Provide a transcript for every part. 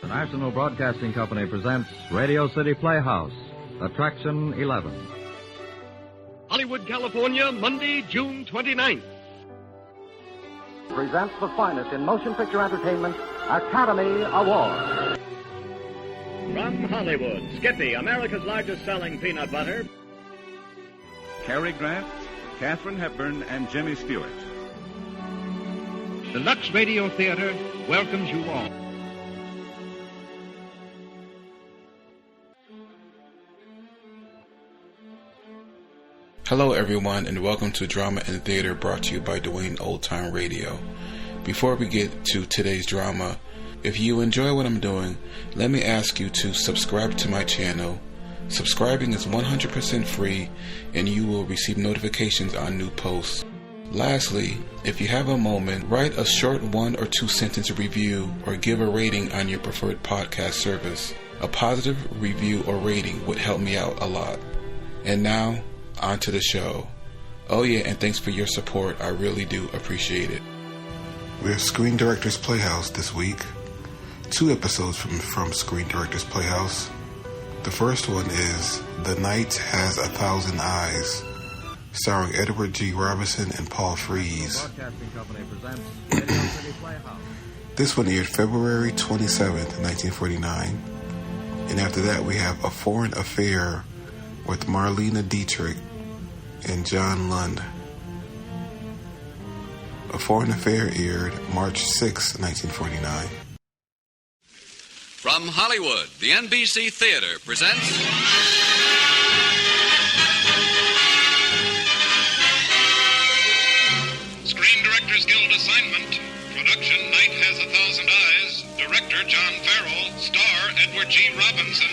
National Broadcasting Company presents Radio City Playhouse, Attraction 11. Hollywood, California, Monday, June 29th. Presents the finest in motion picture entertainment, Academy Award. From Hollywood, Skippy, America's largest selling peanut butter. Cary Grant, Katharine Hepburn, and Jimmy Stewart. The Lux Radio Theater welcomes you all. Hello everyone, and welcome to Drama and Theater, brought to you by Dwayne Old Time Radio. Before we get to today's drama, if you enjoy what I'm doing, let me ask you to subscribe to my channel. Subscribing is 100% free, and you will receive notifications on new posts. Lastly, if you have a moment, write a short 1 or 2 sentence review or give a rating on your preferred podcast service. A positive review or rating would help me out a lot. And now, on to the show. Oh yeah, and thanks for your support. I really do appreciate it. We're Screen Directors Playhouse this week. 2 episodes from Screen Directors Playhouse. The first one is The Night Has 1,000 Eyes, starring Edward G. Robinson and Paul Frees. This one aired February 27th, 1949. And after that, we have A Foreign Affair with Marlene, Dietrich, and John Lund. A Foreign Affair aired March 6, 1949. From Hollywood, the NBC Theater presents Screen Directors Guild assignment. Production Night Has 1,000 Eyes. Director John Farrell. Star Edward G. Robinson.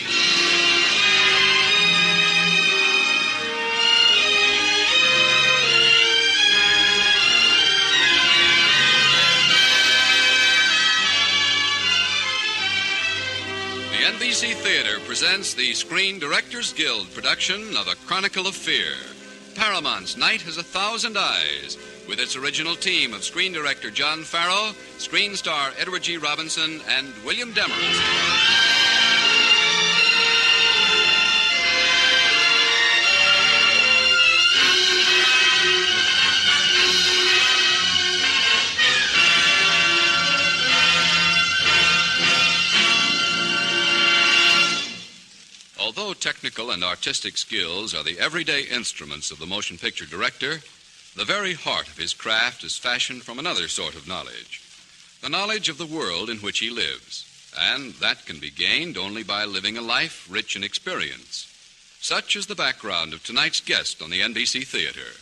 NBC Theater presents the Screen Directors Guild production of A Chronicle of Fear. Paramount's Night Has 1,000 Eyes, with its original team of screen director John Farrow, screen star Edward G. Robinson, and William Demarest. Although technical and artistic skills are the everyday instruments of the motion picture director, the very heart of his craft is fashioned from another sort of knowledge, the knowledge of the world in which he lives, and that can be gained only by living a life rich in experience. Such is the background of tonight's guest on the NBC Theater.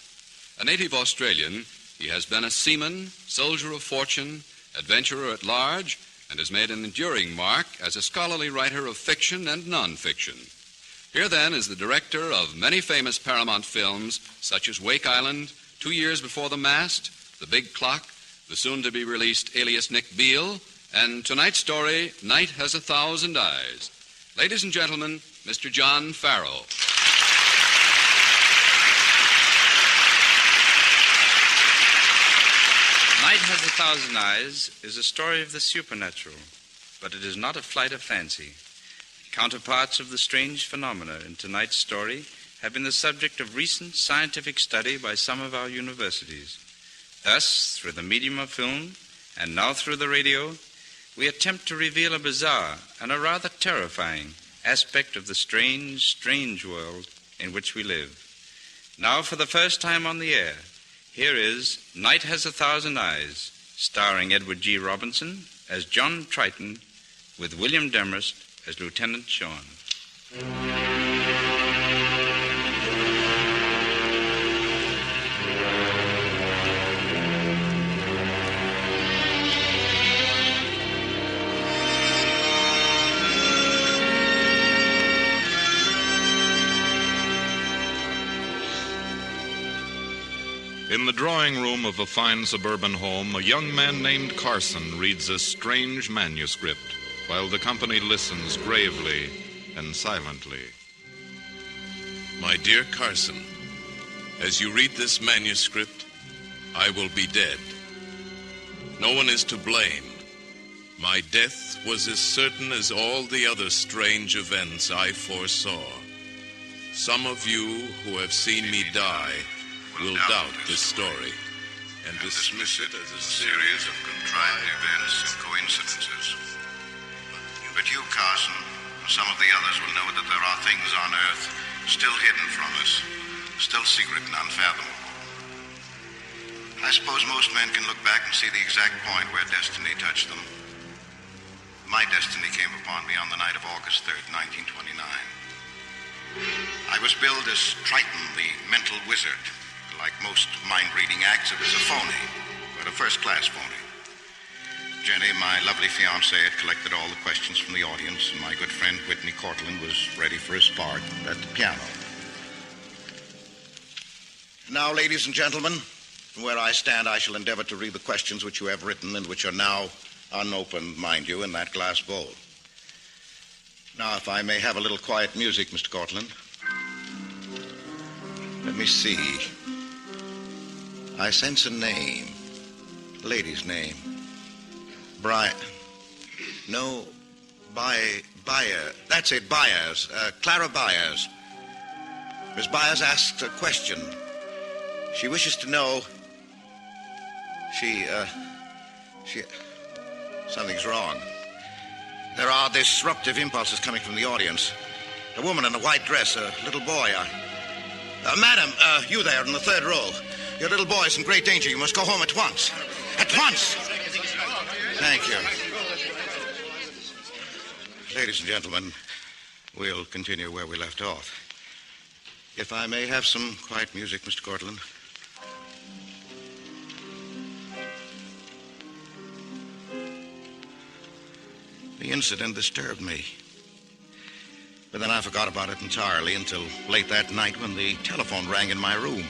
A native Australian, he has been a seaman, soldier of fortune, adventurer at large, and has made an enduring mark as a scholarly writer of fiction and non-fiction. Here, then, is the director of many famous Paramount films, such as Wake Island, 2 Years Before the Mast, The Big Clock, the soon-to-be-released Alias Nick Beale, and tonight's story, Night Has 1,000 Eyes. Ladies and gentlemen, Mr. John Farrow. Night Has 1,000 Eyes is a story of the supernatural, but it is not a flight of fancy. Counterparts of the strange phenomena in tonight's story have been the subject of recent scientific study by some of our universities. Thus, through the medium of film, and now through the radio, we attempt to reveal a bizarre and a rather terrifying aspect of the strange, strange world in which we live. Now, for the first time on the air, here is Night Has 1,000 Eyes, starring Edward G. Robinson as John Triton, with William Demarest as Lieutenant Sean. In the drawing room of a fine suburban home, a young man named Carson reads a strange manuscript while the company listens gravely and silently. My dear Carson, as you read this manuscript, I will be dead. No one is to blame. My death was as certain as all the other strange events I foresaw. Some of you who have seen me die will doubt this story and dismiss it as a series of contrived events and coincidences. But you, Carson, and some of the others will know that there are things on Earth still hidden from us, still secret and unfathomable. I suppose most men can look back and see the exact point where destiny touched them. My destiny came upon me on the night of August 3rd, 1929. I was billed as Triton, the mental wizard. Like most mind-reading acts, it was a phony, but a first-class phony. Jenny, my lovely fiancée, had collected all the questions from the audience, and my good friend Whitney Cortland was ready for his part at the piano. Now, ladies and gentlemen, from where I stand, I shall endeavor to read the questions which you have written and which are now unopened, mind you, in that glass bowl. Now, if I may have a little quiet music, Mr. Cortland. Let me see. I sense a name. A lady's name. Bayer. That's it, Byers. Clara Byers. Miss Byers asks a question. She wishes to know... Something's wrong. There are disruptive impulses coming from the audience. A woman in a white dress, a little boy. Madam, you there in the third row. Your little boy is in great danger. You must go home at once. At once! Thank you. Ladies and gentlemen, we'll continue where we left off. If I may have some quiet music, Mr. Cortland. The incident disturbed me. But then I forgot about it entirely until late that night when the telephone rang in my room.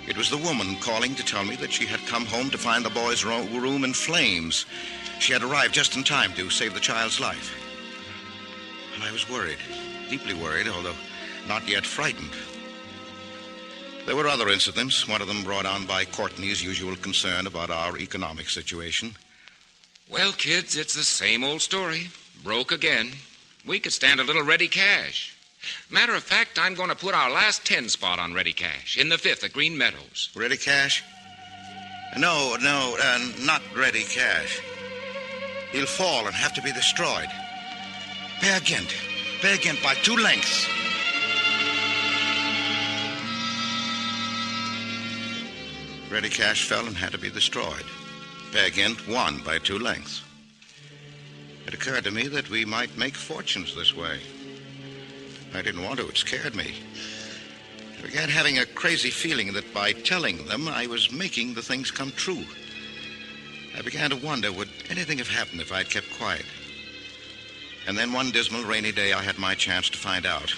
It was the woman calling to tell me that she had come home to find the boy's room in flames. She had arrived just in time to save the child's life. And I was worried, deeply worried, although not yet frightened. There were other incidents, one of them brought on by Courtney's usual concern about our economic situation. Well, kids, it's the same old story. Broke again. We could stand a little ready cash. Matter of fact, I'm going to put our last 10 spot on ready cash in the 5th at Green Meadows. Ready cash? No, not ready cash. He'll fall and have to be destroyed. Peer Gynt by 2 lengths. Ready cash fell and had to be destroyed. Peer Gynt won by 2 lengths. It occurred to me that we might make fortunes this way. I didn't want to. It scared me. I began having a crazy feeling that by telling them, I was making the things come true. I began to wonder, would anything have happened if I'd kept quiet? And then one dismal, rainy day, I had my chance to find out.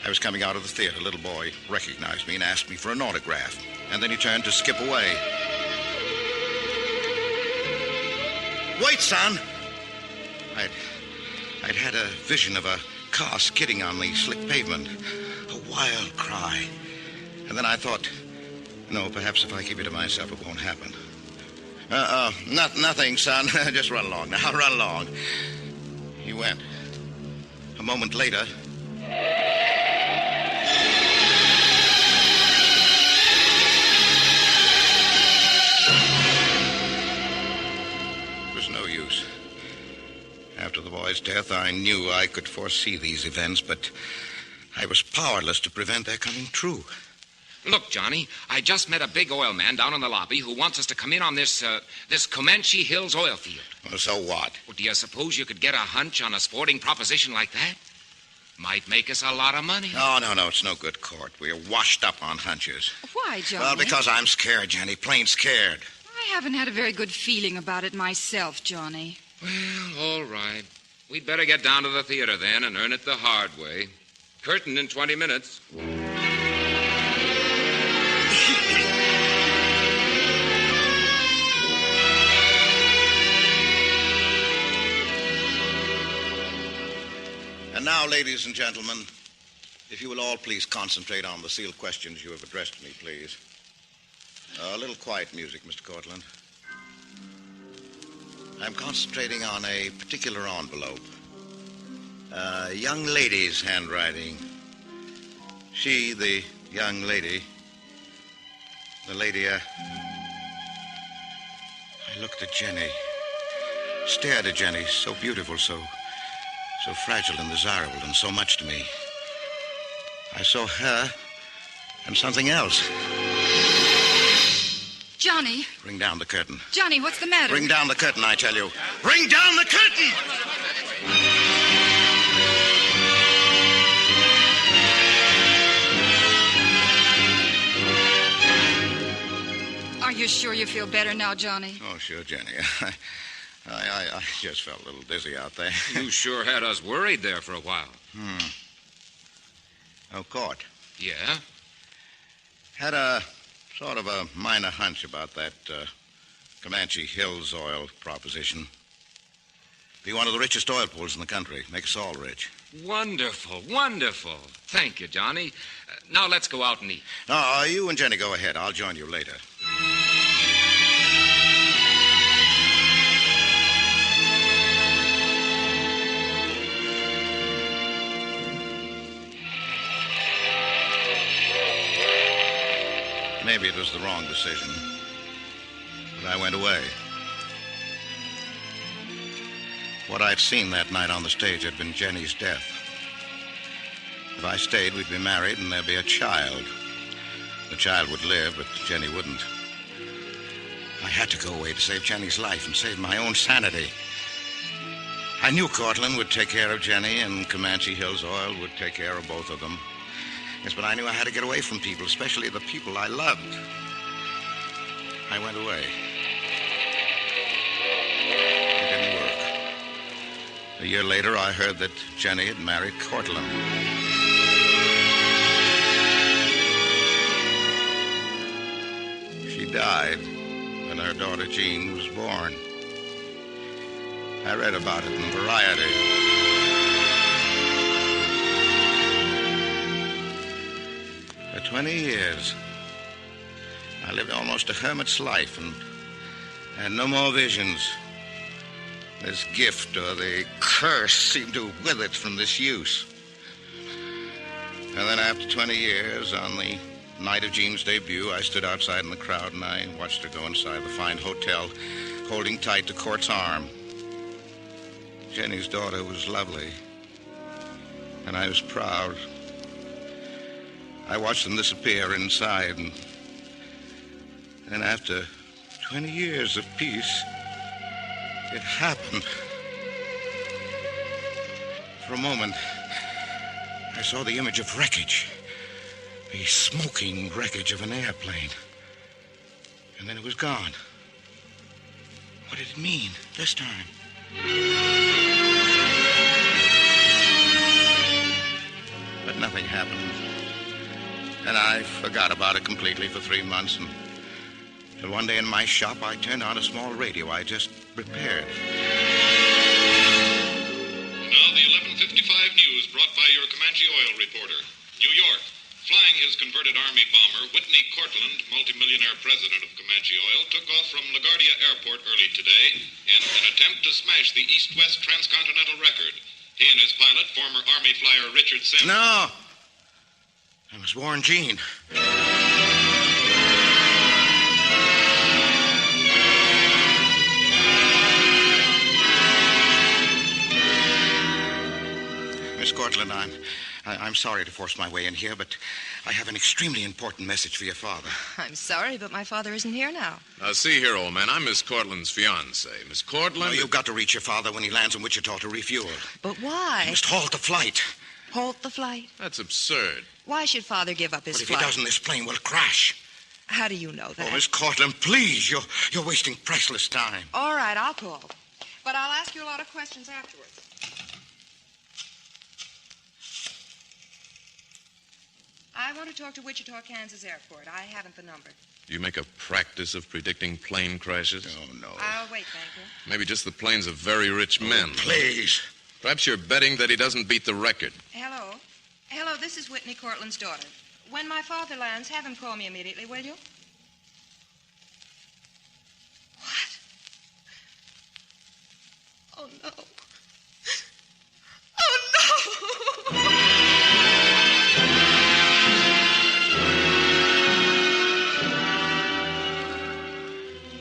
I was coming out of the theater. A little boy recognized me and asked me for an autograph. And then he turned to skip away. Wait, son! I'd had a vision of a car skidding on the slick pavement. A wild cry. And then I thought, no, perhaps if I keep it to myself, it won't happen. Nothing, son. Just run along. Now, run along. He went. A moment later... It was no use. After the boy's death, I knew I could foresee these events, but I was powerless to prevent their coming true. Look, Johnny, I just met a big oil man down in the lobby who wants us to come in on this Comanche Hills oil field. Well, so what? Well, do you suppose you could get a hunch on a sporting proposition like that? Might make us a lot of money. Oh, no, it's no good, Court. We're washed up on hunches. Why, Johnny? Well, because I'm scared, Jenny, plain scared. I haven't had a very good feeling about it myself, Johnny. Well, all right. We'd better get down to the theater then and earn it the hard way. Curtain in 20 minutes. And now, ladies and gentlemen, if you will all please concentrate on the sealed questions you have addressed to me, please. A little quiet music, Mr. Cortland. I'm concentrating on a particular envelope. A young lady's handwriting. She, the young lady... The lady, I looked at Jenny. Stared at Jenny, so beautiful, so fragile and desirable, and so much to me. I saw her and something else. Johnny. Bring down the curtain. Johnny, what's the matter? Bring down the curtain, I tell you. Bring down the curtain! Are you sure you feel better now, Johnny? Oh, sure, Jenny. I just felt a little dizzy out there. You sure had us worried there for a while. Oh, Court. Yeah? Had a sort of a minor hunch about that Comanche Hills oil proposition. Be one of the richest oil pools in the country. Make us all rich. Wonderful, wonderful. Thank you, Johnny. Now let's go out and eat. No, you and Jenny go ahead. I'll join you later. Maybe it was the wrong decision, but I went away. What I'd seen that night on the stage had been Jenny's death. If I stayed, we'd be married and there'd be a child. The child would live, but Jenny wouldn't. I had to go away to save Jenny's life and save my own sanity. I knew Cortland would take care of Jenny and Comanche Hills Oil would take care of both of them. Yes, but I knew I had to get away from people, especially the people I loved. I went away. It didn't work. A year later, I heard that Jenny had married Cortland. She died when her daughter Jean was born. I read about it in Variety. For 20 years, I lived almost a hermit's life and had no more visions. This gift or the curse seemed to wither from this use. And then after 20 years, on the night of Jean's debut, I stood outside in the crowd and I watched her go inside the fine hotel, holding tight to Court's arm. Jenny's daughter was lovely, and I was proud. I watched them disappear inside, and after 20 years of peace, it happened. For a moment, I saw the image of wreckage, the smoking wreckage of an airplane. And then it was gone. What did it mean this time? But nothing happened. And I forgot about it completely for 3 months. Until one day in my shop, I turned on a small radio I just repaired. Now the 11:55 news brought by your Comanche oil reporter. New York. Flying his converted Army bomber, Whitney Cortland, multimillionaire president of Comanche Oil, took off from LaGuardia Airport early today in an attempt to smash the East-West transcontinental record. He and his pilot, former Army flyer Richard Sims... No! That was Warren Jean. Miss Cortland, I'm sorry to force my way in here, but I have an extremely important message for your father. I'm sorry, but my father isn't here now. Now, see here, old man, I'm Miss Cortland's fiancé. Miss Cortland... No, you've got to reach your father when he lands in Wichita to refuel. But why? You must halt the flight. Halt the flight? That's absurd. Why should Father give up his flight? But if he doesn't, this plane will crash. How do you know that? Oh, Miss Cortland, please. You're wasting priceless time. All right, I'll call. But I'll ask you a lot of questions afterwards. I want to talk to Wichita, Kansas Airport. I haven't the number. You make a practice of predicting plane crashes? Oh, no. I'll wait, thank you. Maybe just the planes of very rich men. Please. Perhaps you're betting that he doesn't beat the record. Hello? Hello, this is Whitney Cortland's daughter. When my father lands, have him call me immediately, will you? What? Oh, no. Oh,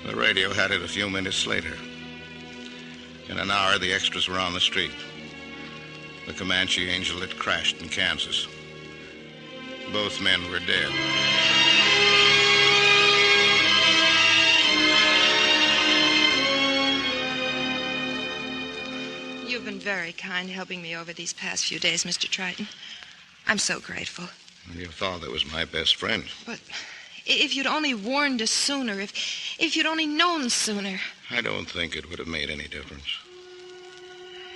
no! The radio had it a few minutes later. In an hour, the extras were on the street. The Comanche Angel had crashed in Kansas. Both men were dead. You've been very kind helping me over these past few days, Mr. Triton. I'm so grateful. Your father was my best friend. But if you'd only warned us sooner, if you'd only known sooner. I don't think it would have made any difference.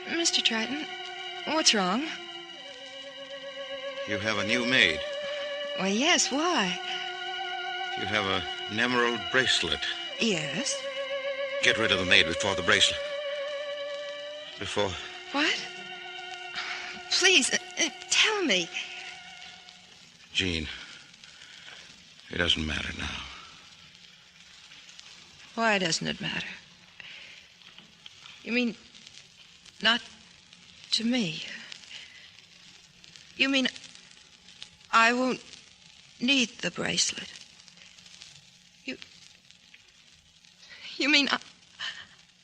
Mr. Triton, what's wrong? You have a new maid. Why, yes, why? You have an emerald bracelet. Yes. Get rid of the maid before the bracelet. Before... What? Please, tell me. Jean, it doesn't matter now. Why doesn't it matter? You mean not to me? You mean I won't need the bracelet? You mean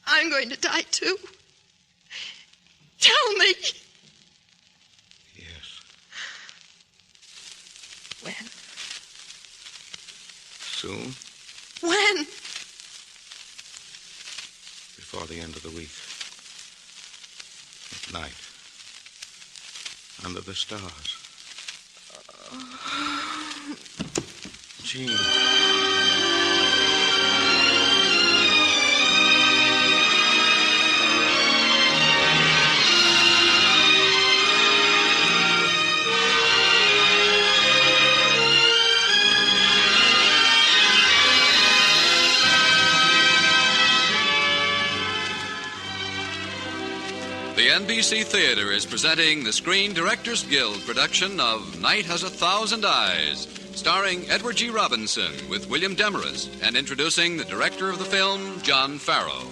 I'm going to die too? Tell me. Yes. When? Soon. When? Before the end of the week. At night. Under the stars. Jean. The NBC Theater is presenting the Screen Directors Guild production of Night Has 1,000 Eyes, starring Edward G. Robinson with William Demarest, and introducing the director of the film, John Farrow.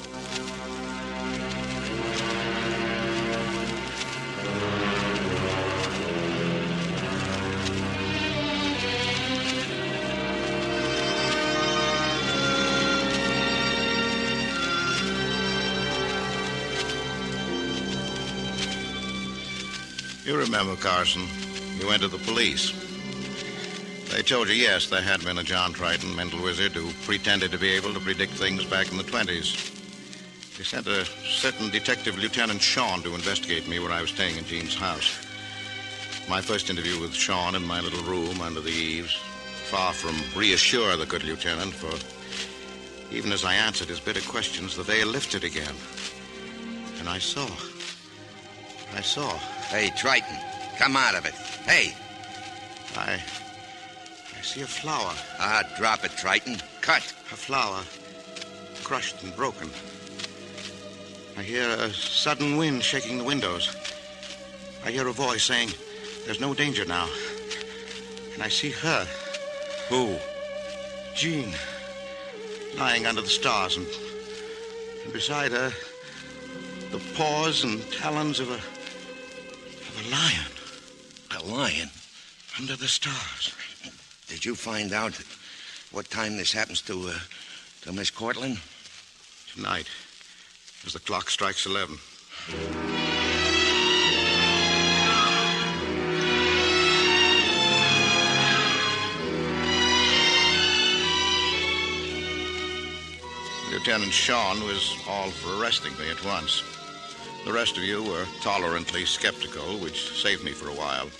You remember, Carson, you went to the police. They told you, yes, there had been a John Triton, mental wizard, who pretended to be able to predict things back in the 20s. They sent a certain Detective Lieutenant Shawn to investigate me where I was staying in Jean's house. My first interview with Shawn in my little room under the eaves, far from reassure the good lieutenant, for even as I answered his bitter questions, the veil lifted again. And I saw. Hey, Triton, come out of it. Hey. I see a flower. Drop it, Triton. Cut. A flower, crushed and broken. I hear a sudden wind shaking the windows. I hear a voice saying, there's no danger now. And I see her. Who? Jean, lying under the stars, and beside her, the paws and talons of a lion. A lion? Under the stars. Did you find out what time this happens to Miss Cortland? Tonight, as the clock strikes 11. Lieutenant Shawn was all for arresting me at once. The rest of you were tolerantly skeptical, which saved me for a while.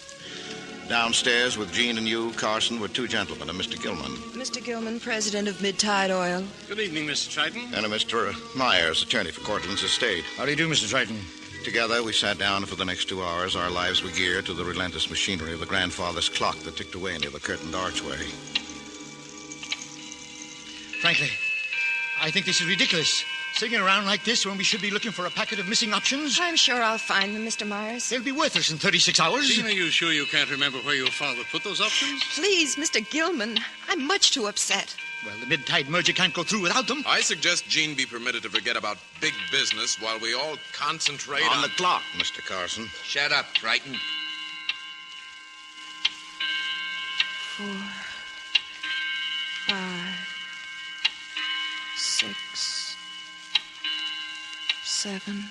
Downstairs with Jean and you, Carson, were two gentlemen, a Mr. Gilman. Mr. Gilman, president of Mid-Tide Oil. Good evening, Mr. Triton. And a Mr. Myers, attorney for Cortland's estate. How do you do, Mr. Triton? Together, we sat down, and for the next 2 hours, our lives were geared to the relentless machinery of the grandfather's clock that ticked away near the curtained archway. Frankly, I think this is ridiculous. Sitting around like this when we should be looking for a packet of missing options. I'm sure I'll find them, Mr. Myers. They'll be worthless in 36 hours. Jean, are you sure you can't remember where your father put those options? Please, Mr. Gilman, I'm much too upset. Well, the mid-tide merger can't go through without them. I suggest Gene be permitted to forget about big business while we all concentrate On the clock, Mr. Carson. Shut up, Triton. 4, 5, 6, 7,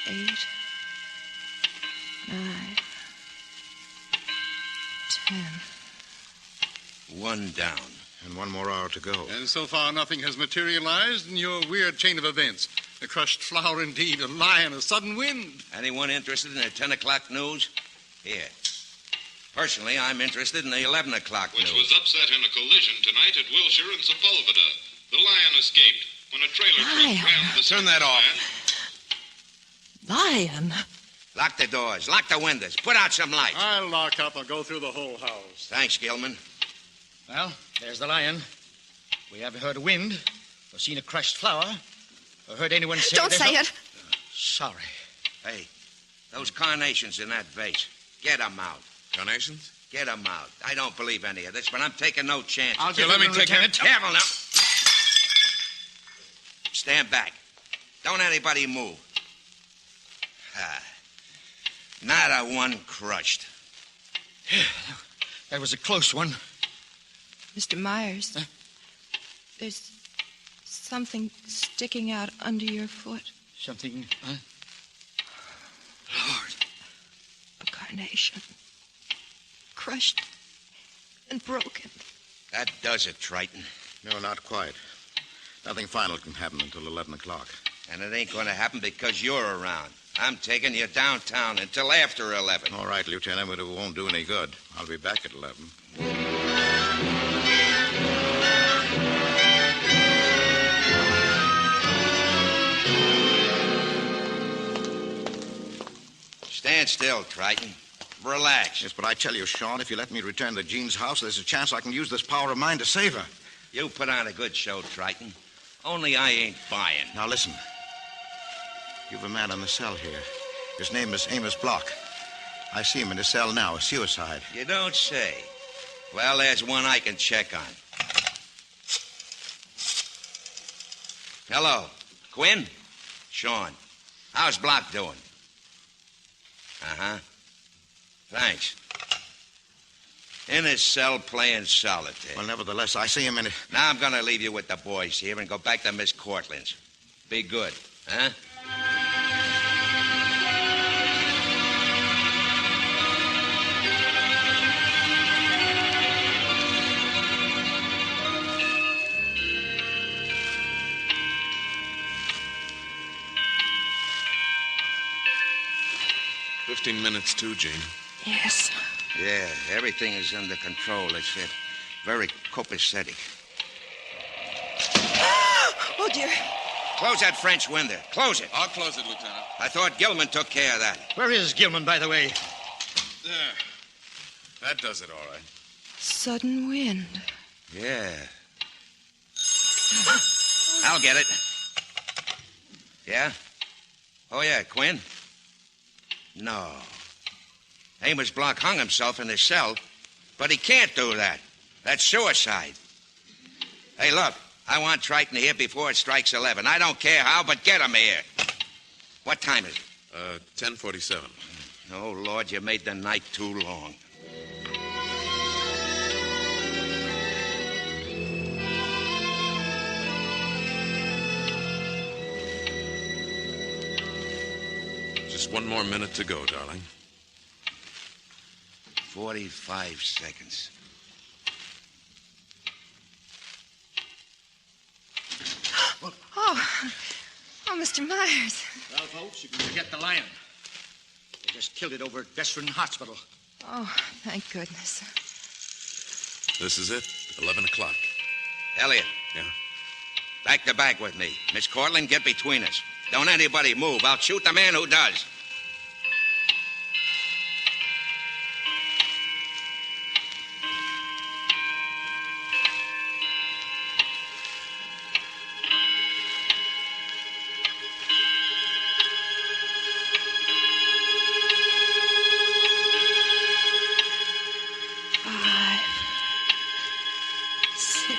8, 9, 10. One down. And one more hour to go. And so far, nothing has materialized in your weird chain of events. A crushed flower indeed, a lion, a sudden wind. Anyone interested in the 10 o'clock news? Here. Personally, I'm interested in the 11 o'clock news. Which was upset in a collision tonight at Wilshire and Sepulveda. The lion escaped when a trailer truck rammed the... Turn that off. Lion? Lock the doors. Lock the windows. Put out some light. I'll lock up and go through the whole house. Thanks, Gilman. Well, there's the lion. We haven't heard a wind, or seen a crushed flower, or heard anyone say... Don't say it. Sorry. Hey, those carnations in that vase, get them out. Carnations? Get them out. I don't believe any of this, but I'm taking no chances. I'll give them, Lieutenant. Careful now. Stand back. Don't anybody move. Not a one crushed. That was a close one. Mr. Myers, there's something sticking out under your foot. Something, Lord. A carnation. Crushed and broken. That does it, Triton. No, not quite. Nothing final can happen until 11 o'clock. And it ain't going to happen because you're around. I'm taking you downtown until after 11. All right, Lieutenant, but it won't do any good. I'll be back at 11. Stand still, Triton. Relax. Yes, but I tell you, Sean, if you let me return to Jean's house, there's a chance I can use this power of mine to save her. You put on a good show, Triton. Only I ain't buying. Now, listen. You've a man in the cell here. His name is Amos Block. I see him in the cell now, a suicide. You don't say. Well, there's one I can check on. Hello. Quinn? Sean. How's Block doing? Uh-huh. Thanks. In his cell playing solitaire. Well, nevertheless, I see him in it. Now I'm going to leave you with the boys here and go back to Miss Cortland's. Be good, huh? "15 minutes too, Gene." Yes. Yeah, everything is under control. It's very copacetic. Oh, dear. Close that French window. Close it. I'll close it, Lieutenant. I thought Gilman took care of that. Where is Gilman, by the way? There. That does it all right. Sudden wind. Yeah. I'll get it. Yeah? Oh, yeah, Quinn? No. Amos Block hung himself in his cell, but he can't do that. That's suicide. Hey, look, I want Triton here before it strikes 11. I don't care how, but get him here. What time is it? 10:47. Oh, Lord, you made the night too long. Just one more minute to go, darling. 45 seconds. Oh, Mr. Myers. Well, folks, you can forget the lion. They just killed it over at Veteran Hospital. Oh, thank goodness. This is it. 11 o'clock. Elliot. Yeah? Back to back with me. Miss Cortland, get between us. Don't anybody move. I'll shoot the man who does. Five, 6,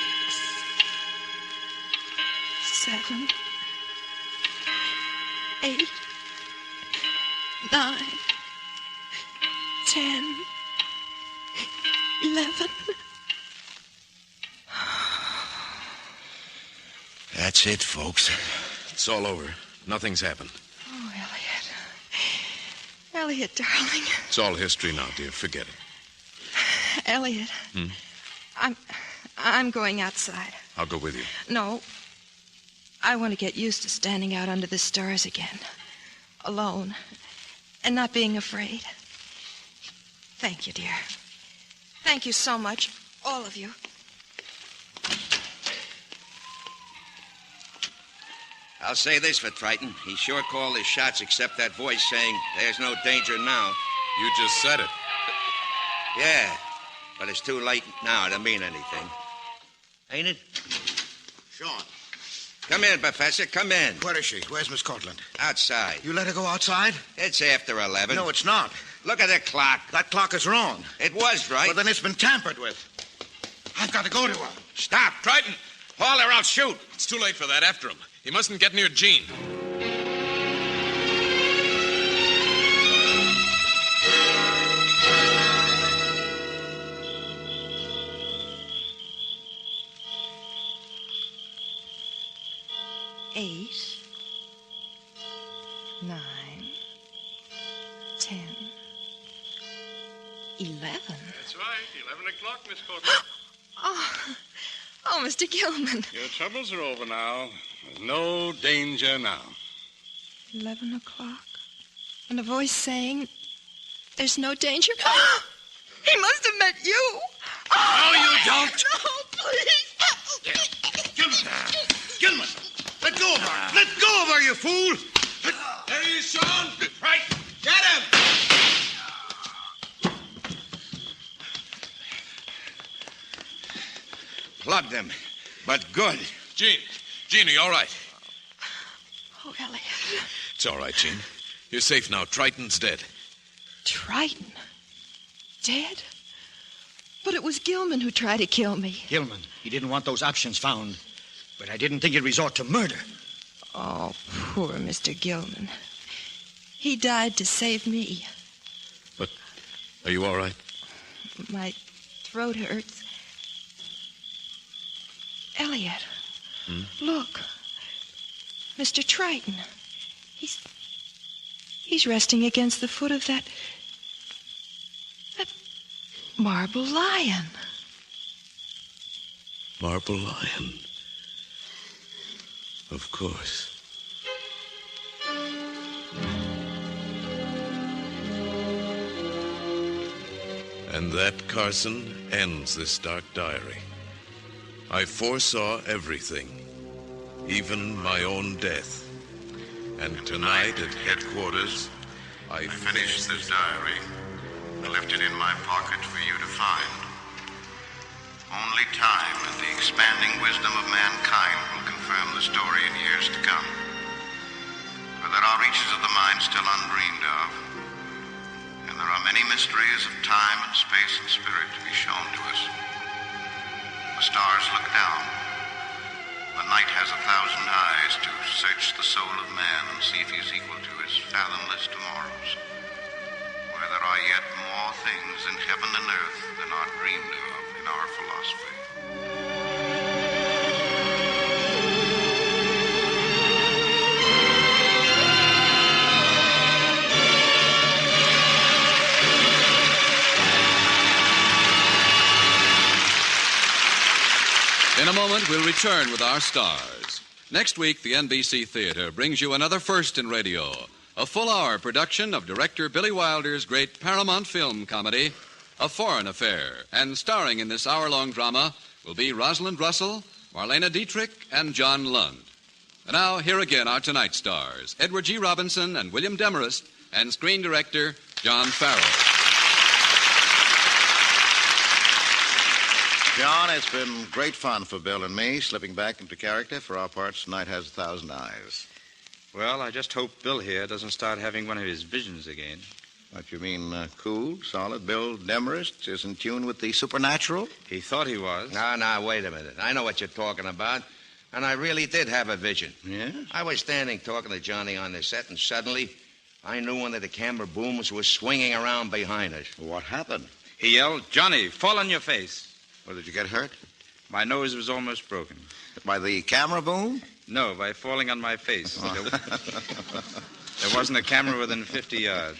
8, 9, 10, 11. That's it, folks. It's all over. Nothing's happened. Oh, Elliot. Elliot, darling. It's all history now, dear. Forget it. Elliot. I'm going outside. I'll go with you. No. I want to get used to standing out under the stars again. Alone. And not being afraid. Thank you, dear. Thank you so much. All of you. I'll say this for Triton. He sure called his shots except that voice saying there's no danger now. You just said it. Yeah, but it's too late now to mean anything. Ain't it? Sean. Come in, Professor. Come in. Where is she? Where's Miss Cortland? Outside. You let her go outside? It's after 11. No, it's not. Look at the clock. That clock is wrong. It was right. Well, then it's been tampered with. I've got to go to her. Stop. Triton! Haul her, I'll shoot. It's too late for that. After him. He mustn't get near Jean. Eight, 9, 10, 11. That's right. 11 o'clock, Miss Cortland. Oh, Mr. Gilman. Your troubles are over now. There's no danger now. 11 o'clock. And a voice saying, there's no danger. He must have meant you. No, you don't. No, please. Gilman, let go of her. Let go of her, you fool. There he is, Sean. Right. Get him. Plugged him, but good. Jean, are you all right? Oh, Elliot. It's all right, Jean. You're safe now. Triton's dead. Triton? Dead? But it was Gilman who tried to kill me. Gilman, he didn't want those options found. But I didn't think he'd resort to murder. Oh, poor Mr. Gilman. He died to save me. But are you all right? My throat hurts. Elliot, look. Mr. Triton. He's resting against the foot of that marble lion. Marble lion. Of course. And that, Carson, ends this dark diary. I foresaw everything, even my own death. And tonight at headquarters, I finished this diary. I left it in my pocket for you to find. Only time and the expanding wisdom of mankind will confirm the story in years to come. For there are reaches of the mind still undreamed of. And there are many mysteries of time and space and spirit to be shown to us. The stars look down. The night has 1,000 eyes to search the soul of man and see if he's equal to his fathomless tomorrows. Where there are yet more things in heaven and earth than are dreamed of in our philosophy. In a moment, we'll return with our stars. Next week, the NBC Theater brings you another first in radio, a full-hour production of director Billy Wilder's great Paramount film comedy, A Foreign Affair. And starring in this hour-long drama will be Rosalind Russell, Marlene Dietrich, and John Lund. And now, here again are tonight's stars, Edward G. Robinson and William Demarest, and screen director John Farrell. John, it's been great fun for Bill and me, slipping back into character for our parts Tonight Has 1,000 Eyes. Well, I just hope Bill here doesn't start having one of his visions again. What, you mean cool, solid Bill Demarest is in tune with the supernatural? He thought he was. No, wait a minute. I know what you're talking about. And I really did have a vision. Yeah? I was standing talking to Johnny on the set, and suddenly I knew one of the camera booms was swinging around behind us. What happened? He yelled, "Johnny, fall on your face." Well, did you get hurt? My nose was almost broken. By the camera boom? No, by falling on my face. There wasn't a camera within 50 yards.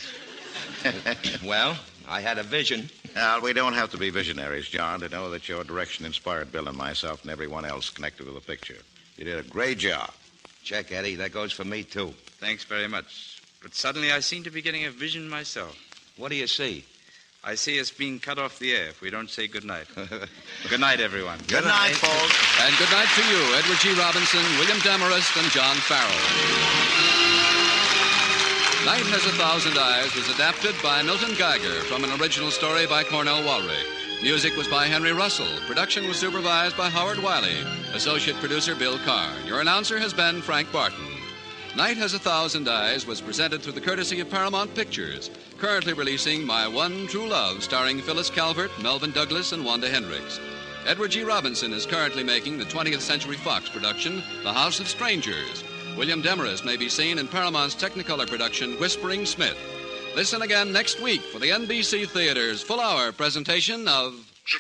Well, I had a vision. Now, we don't have to be visionaries, John, to know that your direction inspired Bill and myself and everyone else connected with the picture. You did a great job. Check, Eddie. That goes for me, too. Thanks very much. But suddenly I seem to be getting a vision myself. What do you see? I see us being cut off the air if we don't say good night. Good night, everyone. Good night, folks. And good night to you, Edward G. Robinson, William Demarest, and John Farrell. Night Has 1,000 Eyes was adapted by Milton Geiger from an original story by Cornell Walry. Music was by Henry Russell. Production was supervised by Howard Wiley. Associate producer Bill Carr. Your announcer has been Frank Barton. Night Has 1,000 Eyes was presented through the courtesy of Paramount Pictures, currently releasing My One True Love, starring Phyllis Calvert, Melvin Douglas, and Wanda Hendricks. Edward G. Robinson is currently making the 20th Century Fox production, The House of Strangers. William Demarest may be seen in Paramount's Technicolor production, Whispering Smith. Listen again next week for the NBC Theater's full-hour presentation of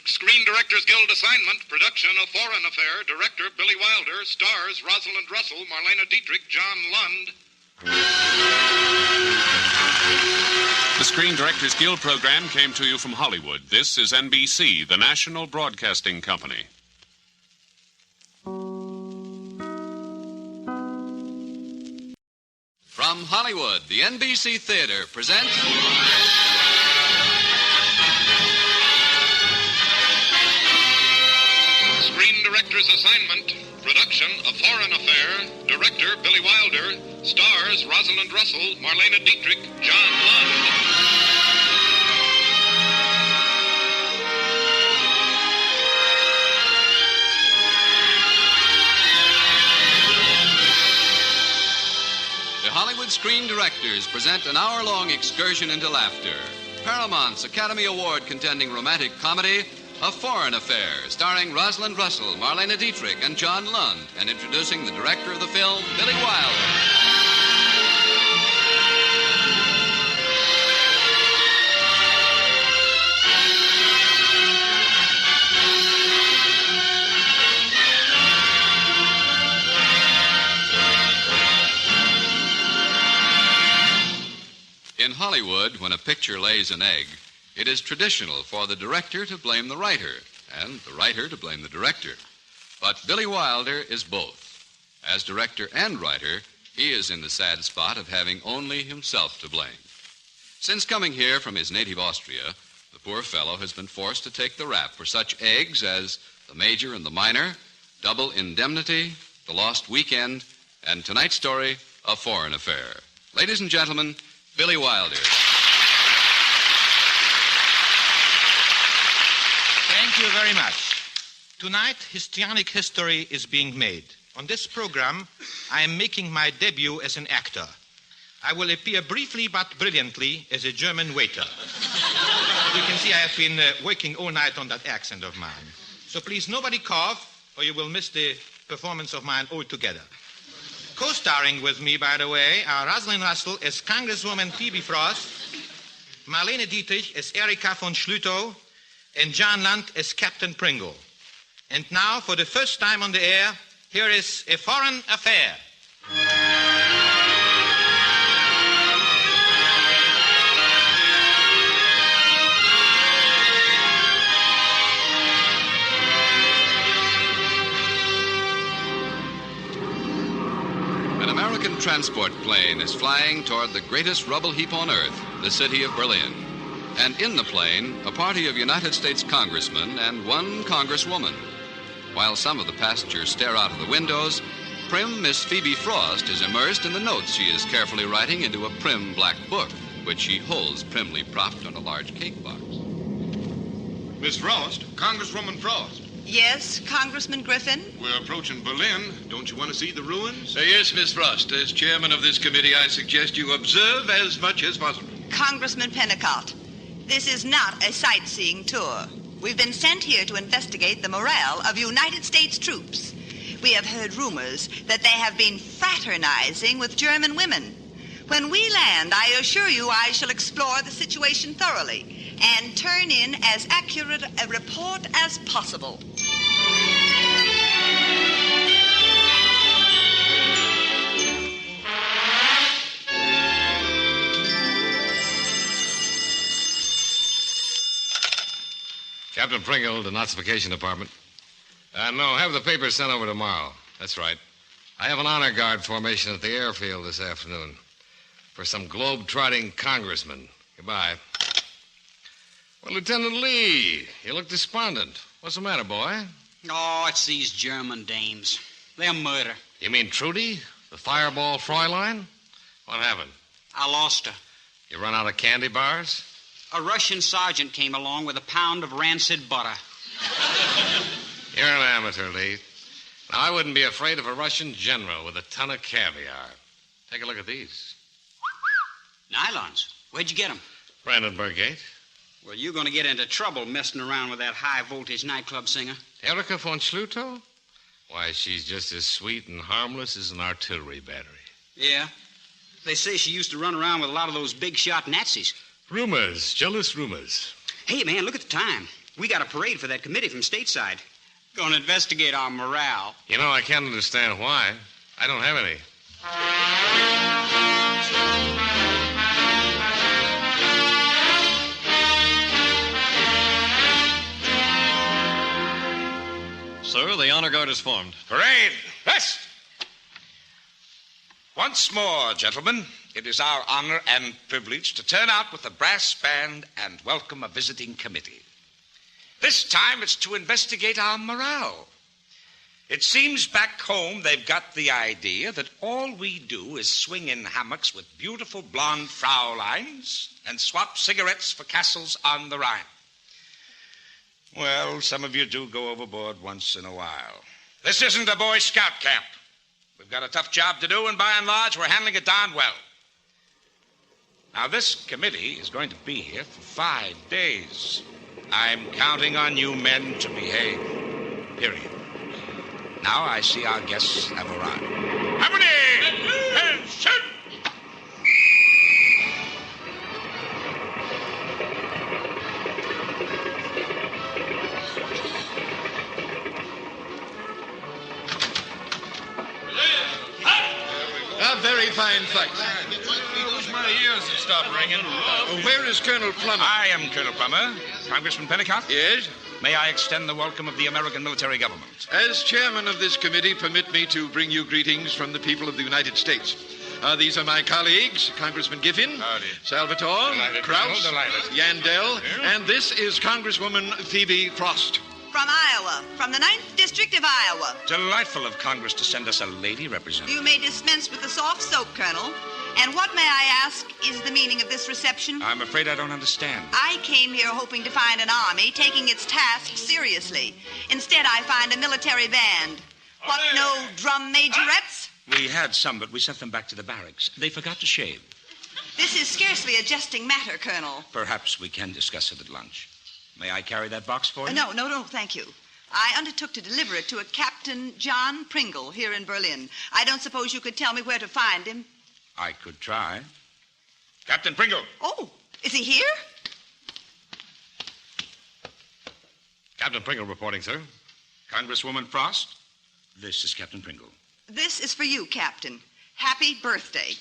Screen Directors Guild assignment, production, A Foreign Affair, director Billy Wilder, stars Rosalind Russell, Marlene Dietrich, John Lund. The Screen Directors Guild program came to you from Hollywood. This is NBC, the national broadcasting company. From Hollywood, the NBC Theater presents Screen Directors assignment, production, A Foreign Affair, director Billy Wilder, stars Rosalind Russell, Marlene Dietrich, John Lund. The Hollywood Screen Directors present an hour-long excursion into laughter. Paramount's Academy Award contending romantic comedy, A Foreign Affair, starring Rosalind Russell, Marlene Dietrich, and John Lund, and introducing the director of the film, Billy Wilder. In Hollywood, when a picture lays an egg, it is traditional for the director to blame the writer and the writer to blame the director. But Billy Wilder is both. As director and writer, he is in the sad spot of having only himself to blame. Since coming here from his native Austria, the poor fellow has been forced to take the rap for such eggs as The Major and the Minor, Double Indemnity, The Lost Weekend, and tonight's story, A Foreign Affair. Ladies and gentlemen, Billy Wilder. Thank you very much. Tonight, histrionic history is being made. On this program, I am making my debut as an actor. I will appear briefly but brilliantly as a German waiter. You can see I have been working all night on that accent of mine. So please, nobody cough, or you will miss the performance of mine altogether. Co-starring with me, by the way, are Rosalind Russell as Congresswoman Phoebe Frost, Marlene Dietrich as Erika von Schlütow, and John Lund as Captain Pringle. And now, for the first time on the air, here is A Foreign Affair. An American transport plane is flying toward the greatest rubble heap on earth, the city of Berlin. And in the plane, a party of United States congressmen and one congresswoman. While some of the passengers stare out of the windows, prim Miss Phoebe Frost is immersed in the notes she is carefully writing into a prim black book, which she holds primly propped on a large cake box. Miss Frost, Congresswoman Frost. Yes, Congressman Griffin? We're approaching Berlin. Don't you want to see the ruins? Yes, Miss Frost. As chairman of this committee, I suggest you observe as much as possible. Congressman Pennicott, this is not a sightseeing tour. We've been sent here to investigate the morale of United States troops. We have heard rumors that they have been fraternizing with German women. When we land, I assure you I shall explore the situation thoroughly and turn in as accurate a report as possible. Captain Pringle, the Notification Department. No, have the papers sent over tomorrow. That's right. I have an honor guard formation at the airfield this afternoon for some globe-trotting congressman. Goodbye. Well, Lieutenant Lee, you look despondent. What's the matter, boy? Oh, it's these German dames. They're murder. You mean Trudy, the fireball Fräulein? What happened? I lost her. You run out of candy bars? A Russian sergeant came along with a pound of rancid butter. You're an amateur, Lee. Now, I wouldn't be afraid of a Russian general with a ton of caviar. Take a look at these. Nylons. Where'd you get them? Brandenburg Gate. Well, you're going to get into trouble messing around with that high-voltage nightclub singer. Erika von Schluto? Why, she's just as sweet and harmless as an artillery battery. Yeah. They say she used to run around with a lot of those big-shot Nazis. Rumors, jealous rumors. Hey, man, look at the time. We got a parade for that committee from stateside. Going to investigate our morale. You know, I can't understand why. I don't have any. Sir, the honor guard is formed. Parade! Rest! Once more, gentlemen, it is our honor and privilege to turn out with a brass band and welcome a visiting committee. This time it's to investigate our morale. It seems back home they've got the idea that all we do is swing in hammocks with beautiful blonde Fräuleins and swap cigarettes for castles on the Rhine. Well, some of you do go overboard once in a while. This isn't a Boy Scout camp. We've got a tough job to do, and by and large, we're handling it darn well. Now, this committee is going to be here for 5 days. I'm counting on you men to behave. Period. Now I see our guests have arrived. Harmony! Attention! Very fine fight. I wish my ears had stopped ringing. Where is Colonel Plummer? I am Colonel Plummer. Congressman Pennicott? Yes? May I extend the welcome of the American military government? As chairman of this committee, permit me to bring you greetings from the people of the United States. These are my colleagues, Congressman Giffin, Salvatore, Krauss, Yandel, and this is Congresswoman Phoebe Frost. From Iowa, from the 9th District of Iowa. Delightful of Congress to send us a lady representative. You may dispense with the soft soap, Colonel. And what, may I ask, is the meaning of this reception? I'm afraid I don't understand. I came here hoping to find an army taking its task seriously. Instead, I find a military band. What, no drum majorettes? We had some, but we sent them back to the barracks. They forgot to shave. This is scarcely a jesting matter, Colonel. Perhaps we can discuss it at lunch. May I carry that box for you? No, thank you. I undertook to deliver it to a Captain John Pringle here in Berlin. I don't suppose you could tell me where to find him? I could try. Captain Pringle. Oh, is he here? Captain Pringle reporting, sir. Congresswoman Frost, this is Captain Pringle. This is for you, Captain. Happy birthday.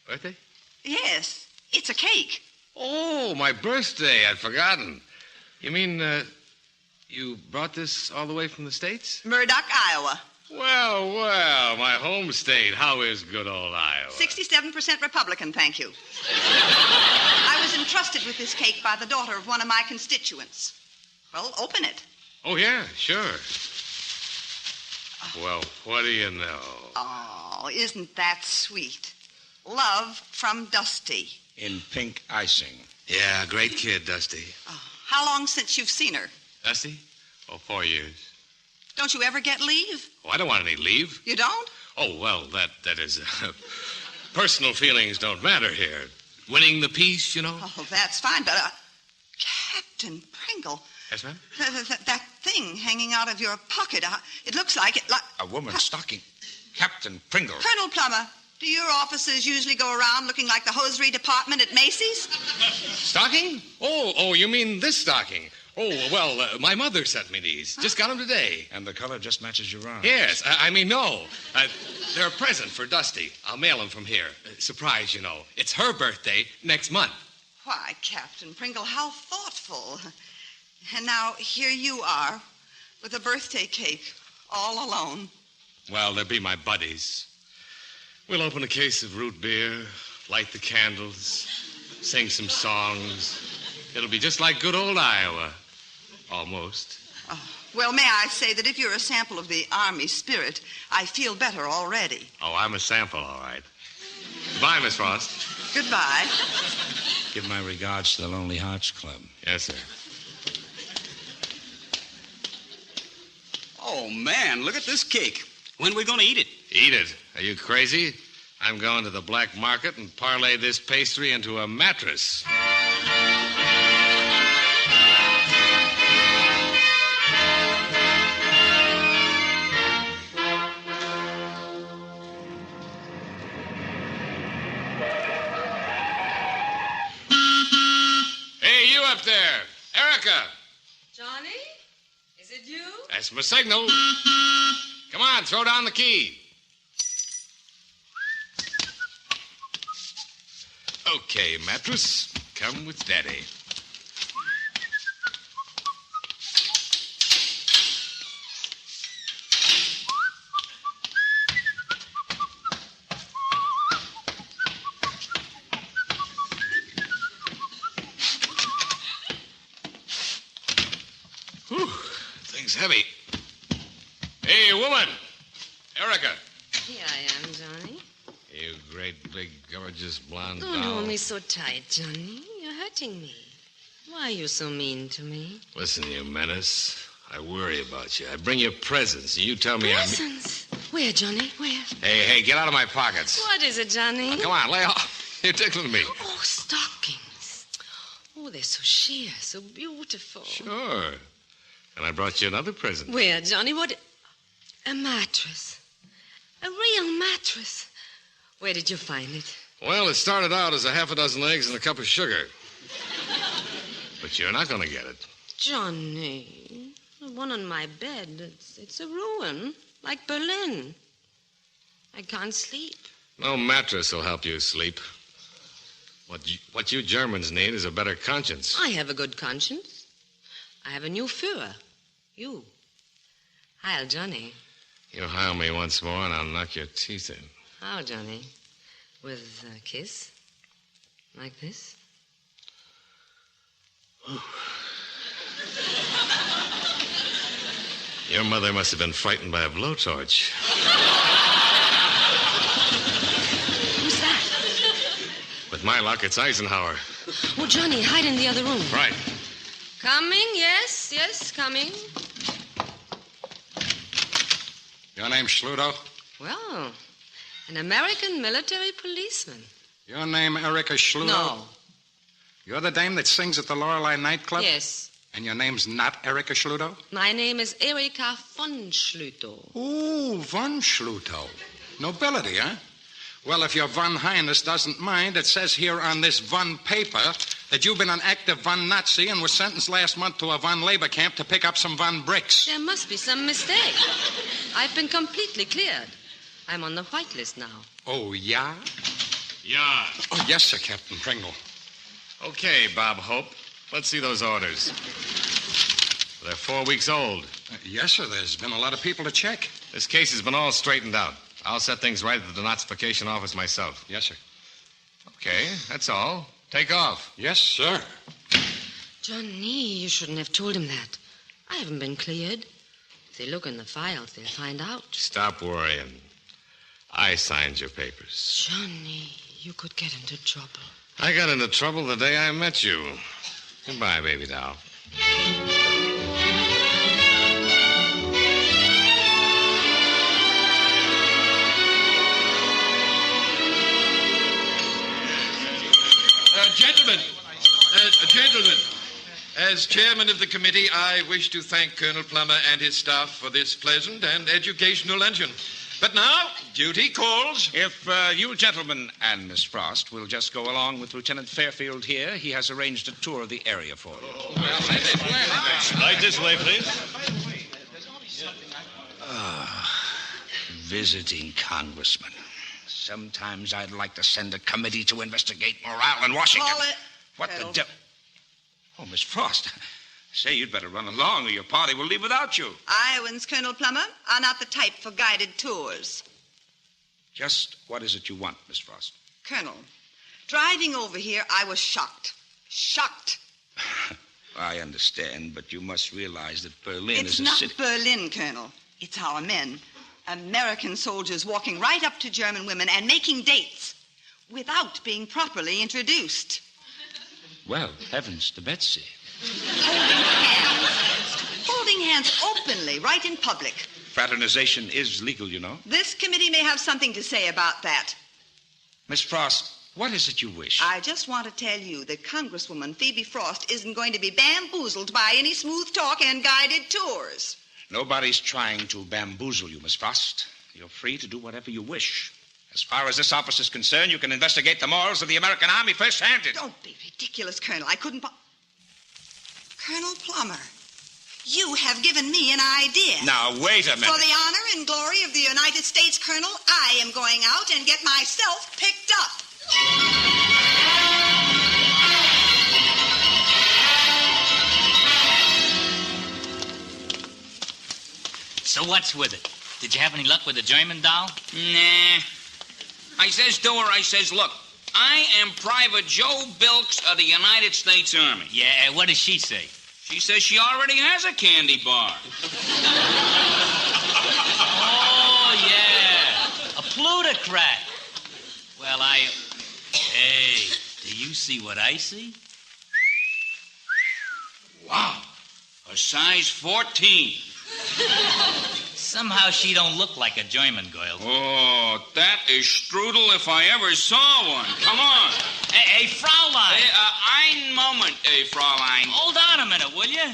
Birthday? Yes, it's a cake. Oh, my birthday. I'd forgotten. You mean, you brought this all the way from the States? Murdoch, Iowa. Well, my home state. How is good old Iowa? 67% Republican, thank you. I was entrusted with this cake by the daughter of one of my constituents. Well, open it. Oh, yeah, sure. Well, what do you know? Oh, isn't that sweet? Love from Dusty. In pink icing. Yeah, great kid, Dusty. Oh, how long since you've seen her? Dusty? Oh, 4 years. Don't you ever get leave? Oh, I don't want any leave. You don't? Oh, well, that is... personal feelings don't matter here. Winning the peace, you know? Oh, that's fine, but... Captain Pringle... Yes, ma'am? That thing hanging out of your pocket. It looks like it. A woman's stocking. Captain Pringle. Colonel Plummer, do your officers usually go around looking like the hosiery department at Macy's? Stocking? Oh, you mean this stocking? Oh, well, my mother sent me these. Just got them today. And the color just matches your arm. Yes, I mean, no. They're a present for Dusty. I'll mail them from here. Surprise, you know. It's her birthday next month. Why, Captain Pringle, how thoughtful. And now here you are with a birthday cake all alone. Well, they'll be my buddies. We'll open a case of root beer, light the candles, sing some songs. It'll be just like good old Iowa. Almost. Oh, well, may I say that if you're a sample of the Army spirit, I feel better already. Oh, I'm a sample, all right. Goodbye, Miss Frost. Goodbye. Give my regards to the Lonely Hearts Club. Yes, sir. Oh, man, look at this cake. When are we going to eat it? Eat it? Are you crazy? I'm going to the black market and parlay this pastry into a mattress. Hey, you up there. Erica. Johnny? Is it you? That's my signal. Come on, throw down the key. Okay, mattress, come with Daddy. Whew, thing's heavy. Hey, woman! Erica! Here I am, Johnny. You great, big, gorgeous blonde Don't doll. hold me so tight, Johnny. You're hurting me. Why are you so mean to me? Listen, you menace. I worry about you. I bring you presents, and you tell me Presents? Where, Johnny? Where? Hey, get out of my pockets. What is it, Johnny? Now, come on, lay off. You're tickling me. Oh, stockings. Oh, they're so sheer, so beautiful. Sure. And I brought you another present. Where, Johnny? What? A mattress. A real mattress. Where did you find it? Well, it started out as a half a dozen eggs and a cup of sugar. But you're not going to get it. Johnny, the one on my bed, it's a ruin, like Berlin. I can't sleep. No mattress will help you sleep. What you Germans need is a better conscience. I have a good conscience. I have a new Führer. You. Heil, Johnny. You heil me once more and I'll knock your teeth in. How, Johnny? With a kiss? Like this? Your mother must have been frightened by a blowtorch. Who's that? With my luck, it's Eisenhower. Oh, Johnny, hide in the other room. Right. Coming, yes, coming. Your name's Schluto? Well, an American military policeman. Your name Erica Schluto? No. You're the dame that sings at the Lorelei nightclub? Yes. And your name's not Erica Schluto? My name is Erika von Schluto. Ooh, von Schluto. Nobility, huh? Well, if your Von Highness doesn't mind, it says here on this Von paper that you've been an active Von Nazi and was sentenced last month to a Von labor camp to pick up some Von bricks. There must be some mistake. I've been completely cleared. I'm on the white list now. Oh, yeah? Yeah. Oh, yes, sir, Captain Pringle. Okay, Bob Hope. Let's see those orders. They're 4 weeks old. Yes, sir. There's been a lot of people to check. This case has been all straightened out. I'll set things right at the denazification office myself. Yes, sir. Okay, that's all. Take off. Yes, sir. Johnny, you shouldn't have told him that. I haven't been cleared. If they look in the files, they'll find out. Stop worrying. I signed your papers. Johnny, you could get into trouble. I got into trouble the day I met you. Goodbye, baby doll. Gentlemen. As chairman of the committee, I wish to thank Colonel Plummer and his staff for this pleasant and educational luncheon. But now, duty calls. If you gentlemen and Miss Frost will just go along with Lieutenant Fairfield here, he has arranged a tour of the area for you. Right this way, please. Visiting congressman. Sometimes I'd like to send a committee to investigate morale in Washington. Call it. What the devil? Oh, Miss Frost. Say, you'd better run along or your party will leave without you. Iowans, Colonel Plummer, are not the type for guided tours. Just what is it you want, Miss Frost? Colonel, driving over here, I was shocked. Shocked. I understand, but you must realize that Berlin It's is a not city. Berlin, Colonel. It's our men. American soldiers walking right up to German women and making dates without being properly introduced. Well, heavens to Betsy. Holding hands openly, right in public. Fraternization is legal, you know. This committee may have something to say about that. Miss Frost, what is it you wish? I just want to tell you that Congresswoman Phoebe Frost isn't going to be bamboozled by any smooth talk and guided tours. Nobody's trying to bamboozle you, Miss Frost. You're free to do whatever you wish. As far as this office is concerned, you can investigate the morals of the American Army first-handed. Don't be ridiculous, Colonel. I couldn't... Colonel Plummer, you have given me an idea. Now, wait a minute. For the honor and glory of the United States, Colonel, I am going out and get myself picked up. So what's with it? Did you have any luck with the German doll? Nah. I says to her, look, I am Private Joe Bilks of the United States Army. Yeah, what does she say? She says she already has a candy bar. Oh, yeah. A plutocrat. Well, Hey, do you see what I see? Wow. A size 14. Somehow she don't look like a German girl. Oh, that is strudel if I ever saw one. Come on. Hey, Fraulein. Ein Moment, Fraulein. Hold on a minute, will you?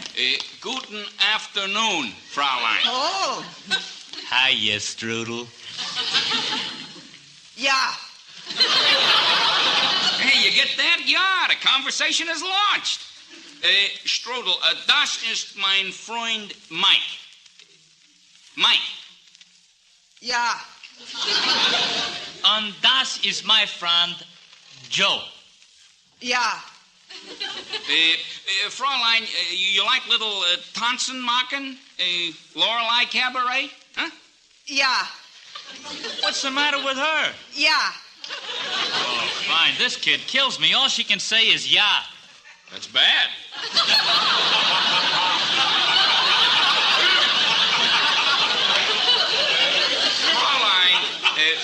Guten afternoon, Fraulein. Oh. Hiya, Strudel. Yeah. Hey, you get that? Yeah, the conversation is launched. Strudel, das ist mein Freund Mike. Mike. Yeah. And das ist my friend Joe. Yeah. Fraulein, you like little Tanzenmachen? Lorelei Cabaret? Huh? Yeah. What's the matter with her? Yeah. Oh, fine. This kid kills me. All she can say is yeah. That's bad.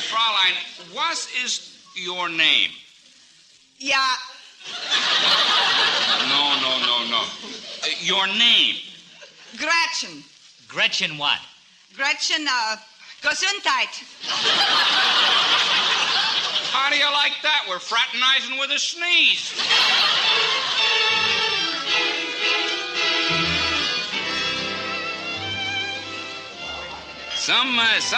Fraulein, what is your name? Yeah. No. Your name? Gretchen. Gretchen what? Gretchen, Gesundheit. How do you like that? We're fraternizing with a sneeze. Some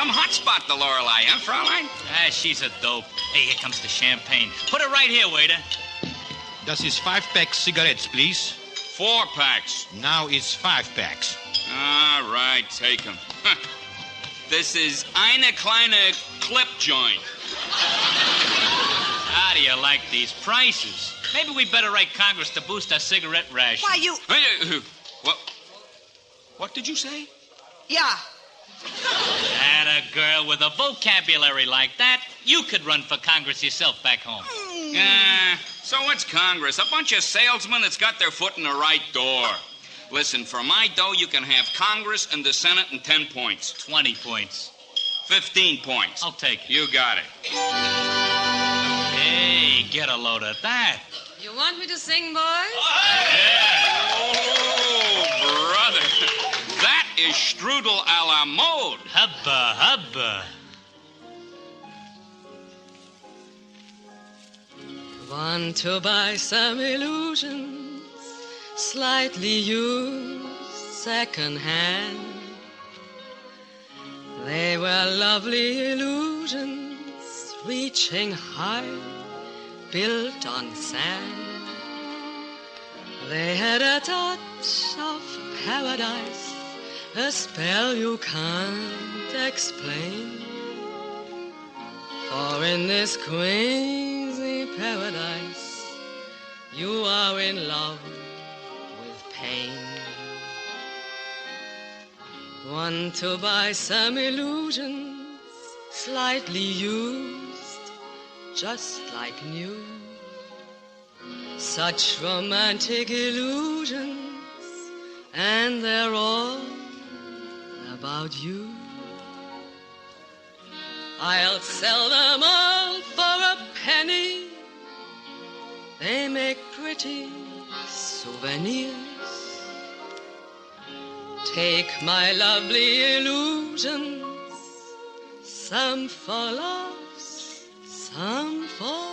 hot spot, the Lorelei, huh, Fraulein? Ah, she's a dope. Hey, here comes the champagne. Put it right here, waiter. Das ist 5-pack cigarettes, please. 4 packs. Now it's 5 packs. All right, take them. This is eine kleine clip joint. How do you like these prices? Maybe we better write Congress to boost our cigarette ration. Why, you... What did you say? Yeah. And a girl with a vocabulary like that, you could run for Congress yourself back home. So what's Congress? A bunch of salesmen that's got their foot in the right door. Listen, for my dough, you can have Congress and the Senate in 10 points. 20 points. 15 points. I'll take it. You got it. Hey, get a load of that. You want me to sing, boys? Yeah. Oh, brother. That is strudel a la mode. Hubba, hubba. Want to buy some illusions, slightly used, second-hand. They were lovely illusions, reaching high, built on sand. They had a touch of paradise, a spell you can't explain. For in this crazy paradise, you are in love with pain. Want to buy some illusions, slightly used, just like new. Such romantic illusions, and they're all about you. I'll sell them all for a penny. They make pretty souvenirs. Take my lovely illusions, some for laughs, some for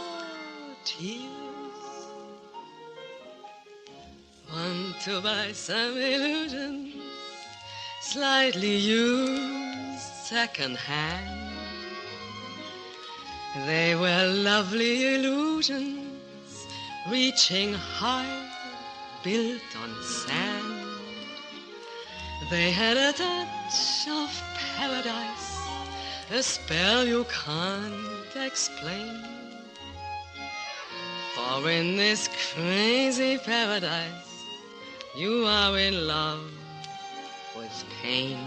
tears. Want to buy some illusions, slightly used, second-hand. They were lovely illusions, reaching high, built on sand. They had a touch of paradise, a spell you can't explain. For in this crazy paradise, you are in love with pain.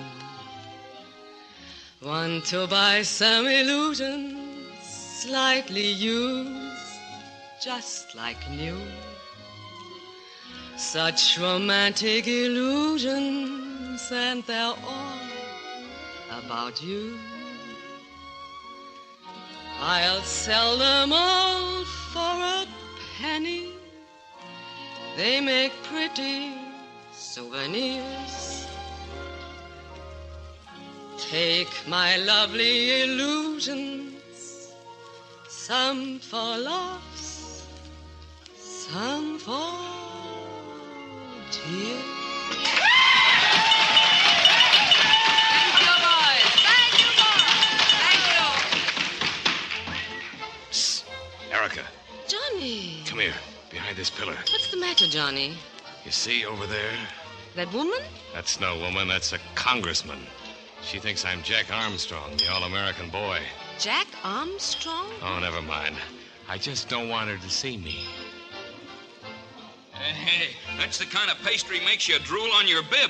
Want to buy some illusions, slightly used, just like new. Such romantic illusions, and they're all about you. I'll sell them all for a penny. They make pretty souvenirs. Take my lovely illusions, some for laughs, some for tears. Thank you, boys. Thank you, boys. Thank you. Psst. Erica, Johnny. come here, behind this pillar. What's the matter, Johnny? You see over there? That woman? That's no woman, that's a congressman. She thinks I'm Jack Armstrong, the all-American boy. Jack Armstrong? Oh, never mind. I just don't want her to see me. Hey, that's the kind of pastry makes you drool on your bib.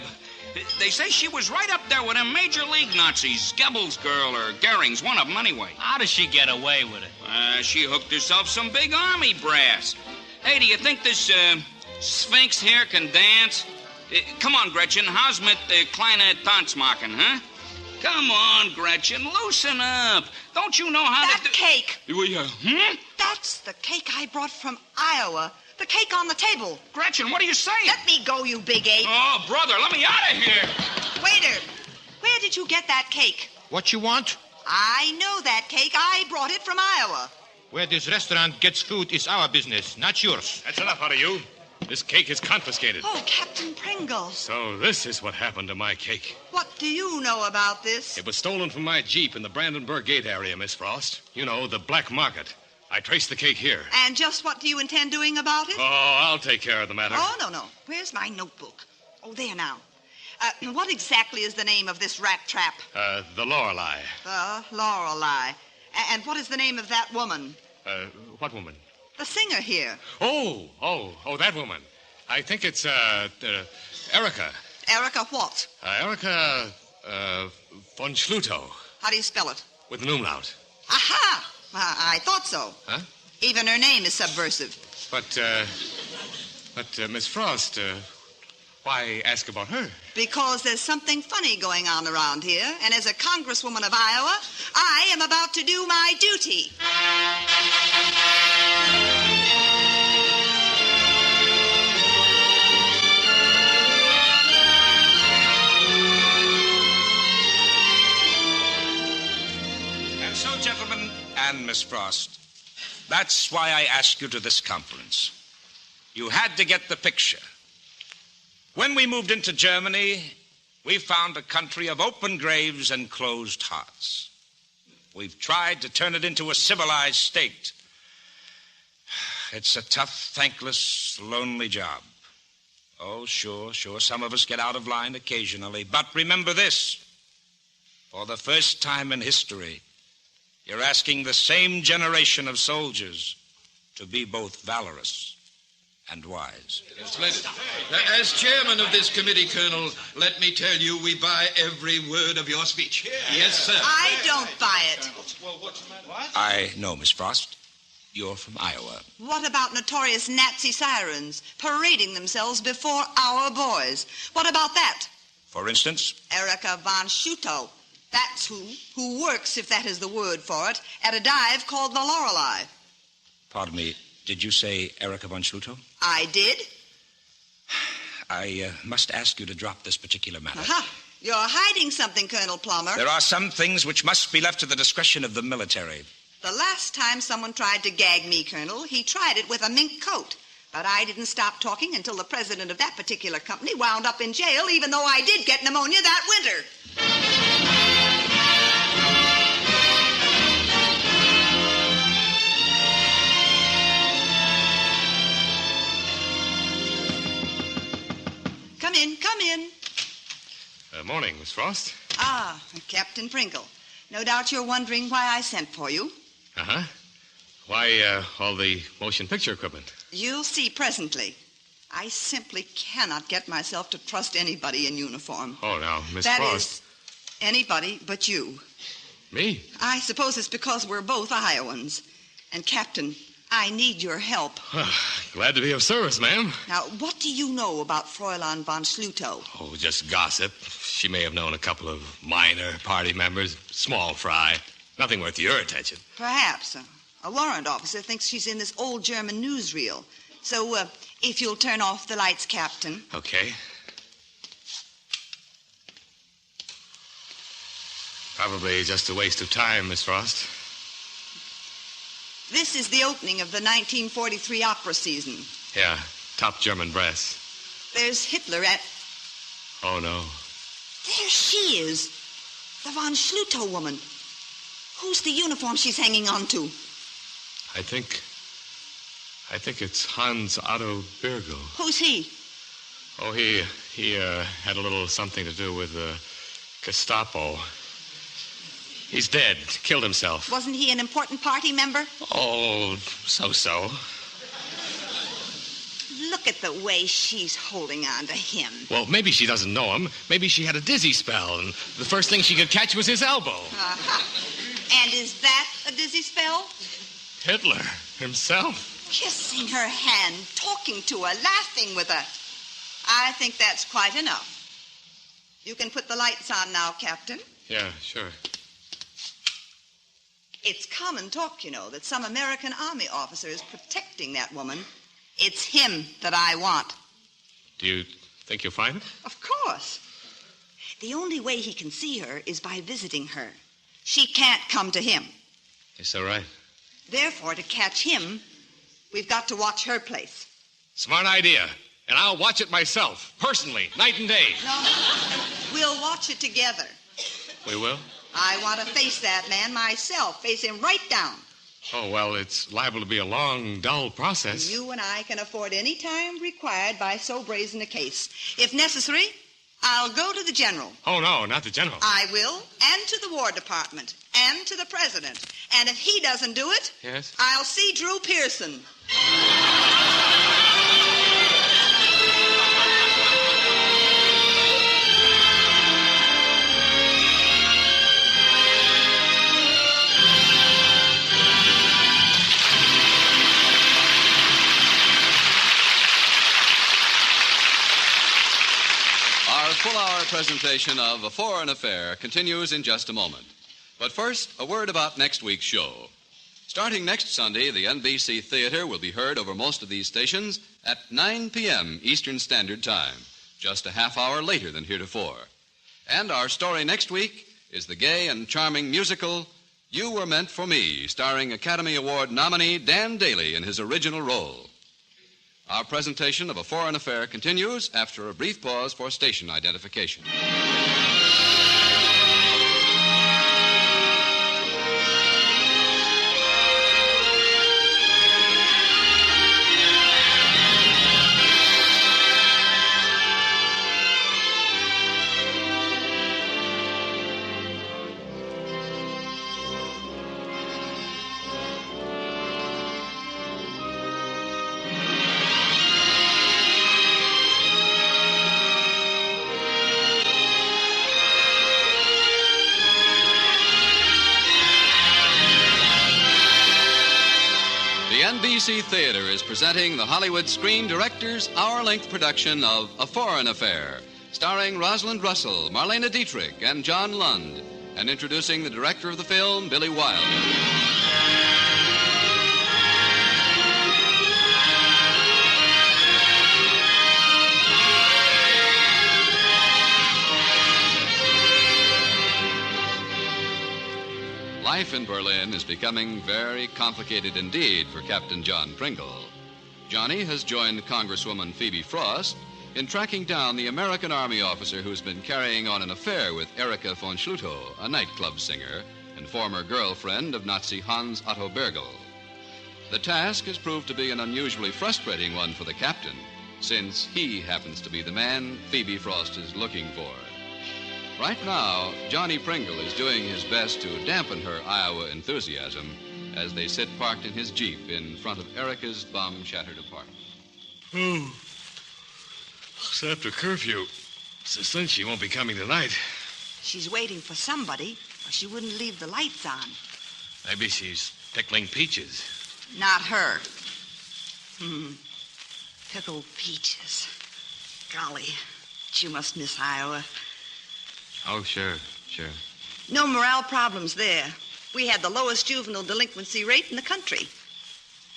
They say she was right up there with them major league Nazis. Goebbels' girl or Goering's, one of them anyway. How does she get away with it? She hooked herself some big army brass. Hey, do you think this Sphinx here can dance? Come on, Gretchen. How's mit kleine Tanzmachen, huh? Come on, Gretchen. Loosen up. Don't you know how that to do... cake. Hmm? That's the cake I brought from Iowa. The cake on the table. Gretchen, what are you saying? Let me go, you big ape. Oh, brother, let me out of here. Waiter, where did you get that cake? What you want? I know that cake. I brought it from Iowa. Where this restaurant gets food is our business, not yours. That's enough out of you. This cake is confiscated. Oh, Captain Pringle. So this is what happened to my cake. What do you know about this? It was stolen from my Jeep in the Brandenburg Gate area, Miss Frost. You know, the black market. I traced the cake here. And just what do you intend doing about it? Oh, I'll take care of the matter. Oh, no. Where's my notebook? Oh, there now. What exactly is the name of this rat trap? The Lorelei. The Lorelei. And what is the name of that woman? What woman? The singer here. Oh, that woman. I think it's, Erica. Erica what? Erica, von Schlutow. How do you spell it? With an umlaut. Aha! I thought so. Huh? Even her name is subversive. But Miss Frost, why ask about her? Because there's something funny going on around here, and as a congresswoman of Iowa, I am about to do my duty. And so, gentlemen and Miss Frost, that's why I asked you to this conference. You had to get the picture. When we moved into Germany, we found a country of open graves and closed hearts. We've tried to turn it into a civilized state. It's a tough, thankless, lonely job. Oh, sure, some of us get out of line occasionally. But remember this. For the first time in history, you're asking the same generation of soldiers to be both valorous and wise. Splendid. As chairman of this committee, Colonel, let me tell you we buy every word of your speech. Yes, sir. I don't buy it. I know, Miss Frost. You're from Iowa. What about notorious Nazi sirens parading themselves before our boys? What about that? For instance? Erika von Schutow. That's who works, if that is the word for it, at a dive called the Lorelei. Pardon me, did you say Erika von Schutow? I did. I must ask you to drop this particular matter. Aha. You're hiding something, Colonel Plummer. There are some things which must be left to the discretion of the military. The last time someone tried to gag me, Colonel, he tried it with a mink coat. But I didn't stop talking until the president of that particular company wound up in jail, even though I did get pneumonia that winter. Come in. Morning, Miss Frost. Ah, Captain Pringle. No doubt you're wondering why I sent for you. Uh-huh. Why, all the motion picture equipment? You'll see presently. I simply cannot get myself to trust anybody in uniform. Oh, now, Miss That Frost. is, anybody but you. Me? I suppose it's because we're both Iowans. And, Captain, I need your help. Glad to be of service, ma'am. Now, what do you know about Fräulein von Schlutow? Oh, just gossip. She may have known a couple of minor party members. Small fry. Nothing worth your attention. Perhaps. A warrant officer thinks she's in this old German newsreel. So, if you'll turn off the lights, Captain. Okay. Probably just a waste of time, Miss Frost. This is the opening of the 1943 opera season. Yeah, top German brass. There's Hitler at... Oh, no. There she is. The von Schlutow woman. Who's the uniform she's hanging on to? I think it's Hans Otto Birgel. Who's he? Oh, he had a little something to do with Gestapo. He's dead. Killed himself. Wasn't he an important party member? Oh, so-so. Look at the way she's holding on to him. Well, maybe she doesn't know him. Maybe she had a dizzy spell, and the first thing she could catch was his elbow. Uh-huh. And is that a dizzy spell? Hitler himself. Kissing her hand, talking to her, laughing with her. I think that's quite enough. You can put the lights on now, Captain. Yeah, sure. It's common talk, you know, that some American Army officer is protecting that woman. It's him that I want. Do you think you'll find it? Of course. The only way he can see her is by visiting her. She can't come to him. You're so right. Therefore, to catch him, we've got to watch her place. Smart idea. And I'll watch it myself, personally, night and day. No, we'll watch it together. We will? I want to face that man myself, face him right down. Oh, well, it's liable to be a long, dull process. You and I can afford any time required by so brazen a case. If necessary, I'll go to the general. Oh, no, not the general. I will, and to the War Department, and to the president. And if he doesn't do it, yes, I'll see Drew Pearson. Our full-hour presentation of A Foreign Affair continues in just a moment. But first, a word about next week's show. Starting next Sunday, the NBC Theater will be heard over most of these stations at 9 p.m. Eastern Standard Time, just a half hour later than heretofore. And our story next week is the gay and charming musical You Were Meant for Me, starring Academy Award nominee Dan Daly in his original role. Our presentation of A Foreign Affair continues after a brief pause for station identification. NBC Theater is presenting the Hollywood Screen Directors' hour-length production of A Foreign Affair, starring Rosalind Russell, Marlene Dietrich, and John Lund, and introducing the director of the film, Billy Wilder. Life in Berlin is becoming very complicated indeed for Captain John Pringle. Johnny has joined Congresswoman Phoebe Frost in tracking down the American Army officer who's been carrying on an affair with Erika von Schlutow, a nightclub singer and former girlfriend of Nazi Hans Otto Bergel. The task has proved to be an unusually frustrating one for the captain, since he happens to be the man Phoebe Frost is looking for. Right now, Johnny Pringle is doing his best to dampen her Iowa enthusiasm as they sit parked in his Jeep in front of Erika's bomb-shattered apartment. Oh, it's after curfew. Since then, she won't be coming tonight. She's waiting for somebody, or she wouldn't leave the lights on. Maybe she's pickling peaches. Not her. Pickled peaches. Golly, you must miss Iowa. Oh, sure. No morale problems there. We had the lowest juvenile delinquency rate in the country.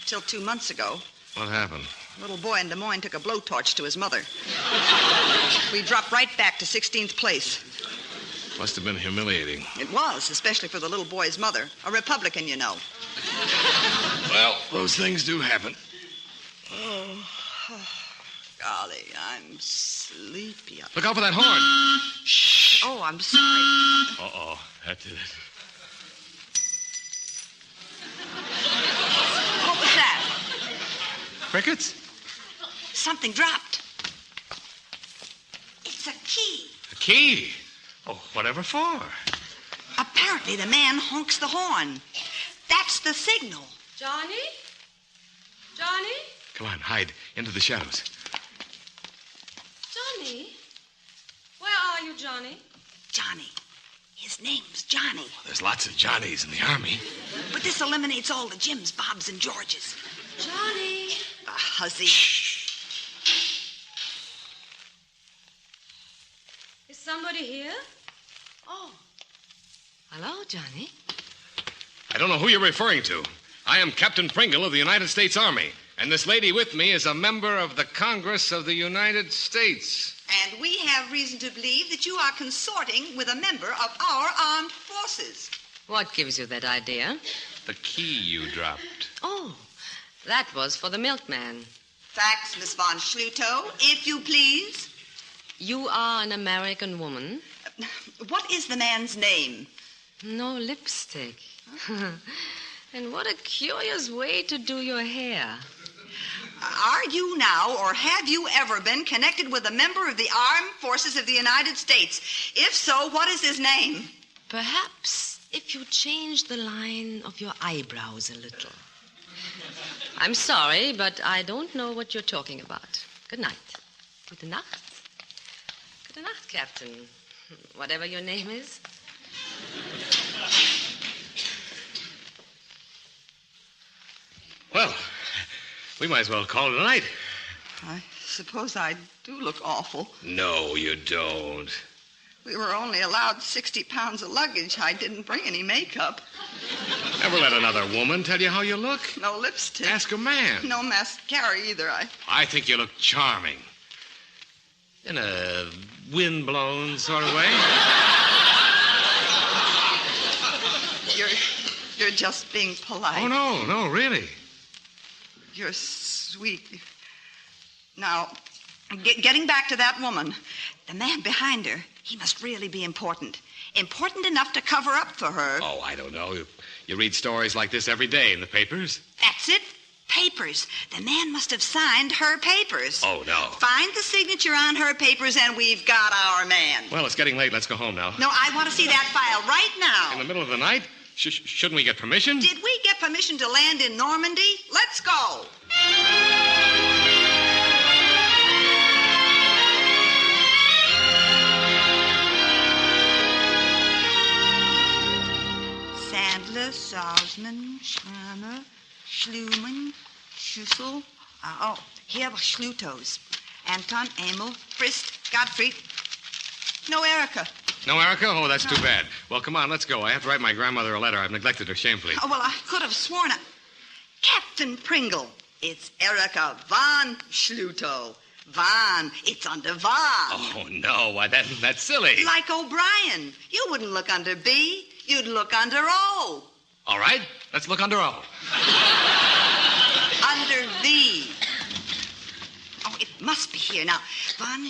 Till 2 months ago. What happened? A little boy in Des Moines took a blowtorch to his mother. We dropped right back to 16th place. Must have been humiliating. It was, especially for the little boy's mother. A Republican, you know. Well, those things do happen. Oh, golly, I'm sleepy. Look out for that horn. Shh. Oh, I'm sorry. Uh-oh, that did it. What was that? Crickets? Something dropped. It's a key. A key? Oh, whatever for? Apparently the man honks the horn. That's the signal. Johnny? Johnny? Come on, hide into the shadows. Johnny? Where are you, Johnny? Johnny. His name's Johnny. Well, there's lots of Johnnies in the Army. But this eliminates all the Jims, Bobs, and Georges. Johnny. A hussy. Is somebody here? Oh. Hello, Johnny. I don't know who you're referring to. I am Captain Pringle of the United States Army, and this lady with me is a member of the Congress of the United States. And we have reason to believe that you are consorting with a member of our armed forces. What gives you that idea? The key you dropped. Oh, that was for the milkman. Facts, Miss von Schlutow, if you please. You are an American woman. What is the man's name? No lipstick. And what a curious way to do your hair. Are you now, or have you ever been connected with a member of the Armed Forces of the United States? If so, what is his name? Perhaps if you change the line of your eyebrows a little. I'm sorry, but I don't know what you're talking about. Good night. Gute Nacht. Gute Nacht, Captain. Whatever your name is. Well, we might as well call it a night. I suppose I do look awful. No, you don't. We were only allowed 60 pounds of luggage. I didn't bring any makeup. Never let another woman tell you how you look. No lipstick. Ask a man. No mascara either. I think you look charming. In a wind-blown sort of way. You're just being polite. Oh, no, really. You're sweet. Now, getting back to that woman, the man behind her, he must really be important. Important enough to cover up for her. Oh, I don't know. You read stories like this every day in the papers. That's it. Papers. The man must have signed her papers. Oh, no. Find the signature on her papers, and we've got our man. Well, it's getting late. Let's go home now. No, I want to see that file right now. In the middle of the night? Shouldn't we get permission? Did we get permission to land in Normandy? Let's go. Sandler, Salzman, Schramer, Schlumann, Schussel. Here were Schlutos. Anton, Emil, Frist, Gottfried. No Erica. No, Erica? Oh, that's too bad. Well, come on, let's go. I have to write my grandmother a letter. I've neglected her shamefully. Oh, well, I could have sworn Captain Pringle. It's Erica von Schluto. Von. It's under von. Oh, no. Why, that's silly. Like O'Brien. You wouldn't look under B. You'd look under O. All right. Let's look under O. Under V. Oh, it must be here. Now, von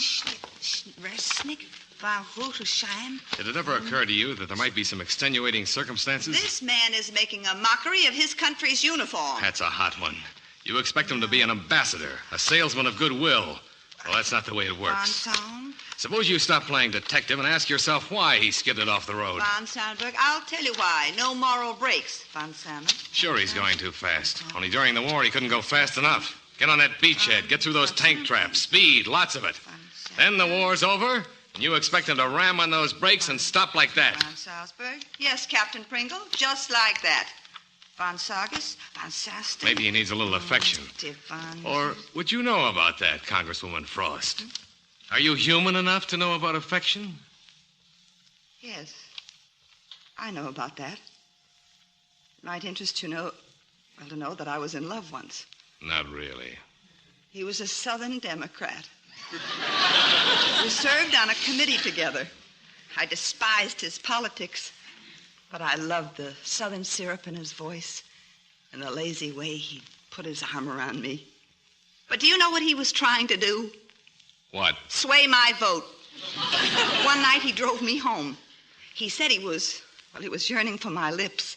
Resnick, von Rotelsheim. Did it ever occur to you that there might be some extenuating circumstances? This man is making a mockery of his country's uniform. That's a hot one. You expect him to be an ambassador, a salesman of goodwill. Well, that's not the way it works. Von Suppose you stop playing detective and ask yourself why he skidded off the road. Von Sandberg, I'll tell you why. No moral breaks, Von Salmon. Sure, he's going too fast. Only during the war, he couldn't go fast enough. Get on that beachhead. Get through those tank traps. Speed, lots of it. Then the war's over, and you expect him to ram on those brakes and stop like that. Von Salzburg? Yes, Captain Pringle, just like that. Von Sargis, Von Sasten. Maybe he needs a little affection. Or would you know about that, Congresswoman Frost? Are you human enough to know about affection? Yes, I know about that. It might interest you to know that I was in love once. Not really. He was a Southern Democrat. We served on a committee together. I despised his politics, but I loved the Southern syrup in his voice and the lazy way he put his arm around me. But do you know what he was trying to do? What? Sway my vote. One night he drove me home. He said he was yearning for my lips,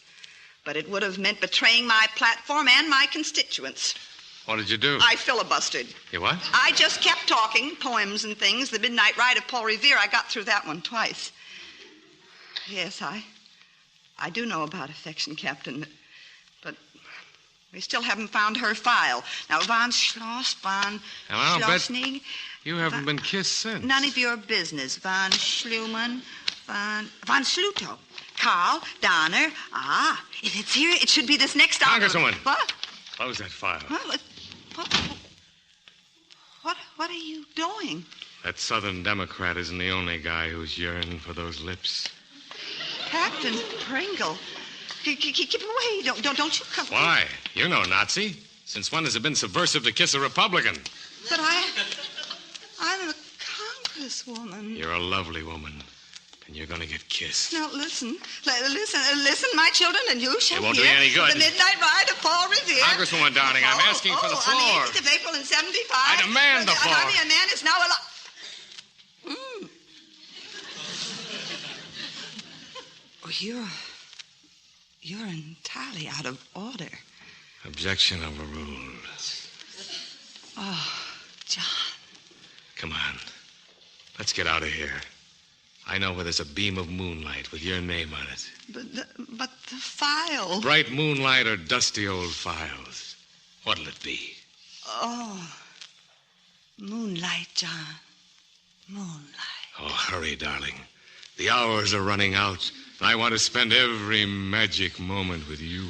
but it would have meant betraying my platform and my constituents. What did you do? I filibustered. You what? I just kept talking, poems and things. The Midnight Ride of Paul Revere, I got through that one twice. Yes, I do know about affection, Captain, but we still haven't found her file. Now, von Schloss, von Schlossnig... You haven't been kissed since. None of your business. Von Schlumann, von Schluto. Karl, Donner. If it's here, it should be this next Congresswoman. What? Close that file. What are you doing? That Southern Democrat isn't the only guy who's yearning for those lips. Captain Pringle. Keep away. Don't you come. Why? You're no Nazi. Since when has it been subversive to kiss a Republican? But I'm a congresswoman. You're a lovely woman, and you're going to get kissed. Now, listen, my children, and you shall It won't hear do you any good. The Midnight Ride of Paul Revere. Congresswoman Downing, I'm asking for the floor. On the 18th of April in 75. I demand the floor. A man is now alive. Oh, you're entirely out of order. Objection overruled. Oh, John. Come on. Let's get out of here. I know where there's a beam of moonlight with your name on it. But the file. Bright moonlight or dusty old files? What'll it be? Oh, moonlight, John. Moonlight. Oh, hurry, darling. The hours are running out, and I want to spend every magic moment with you.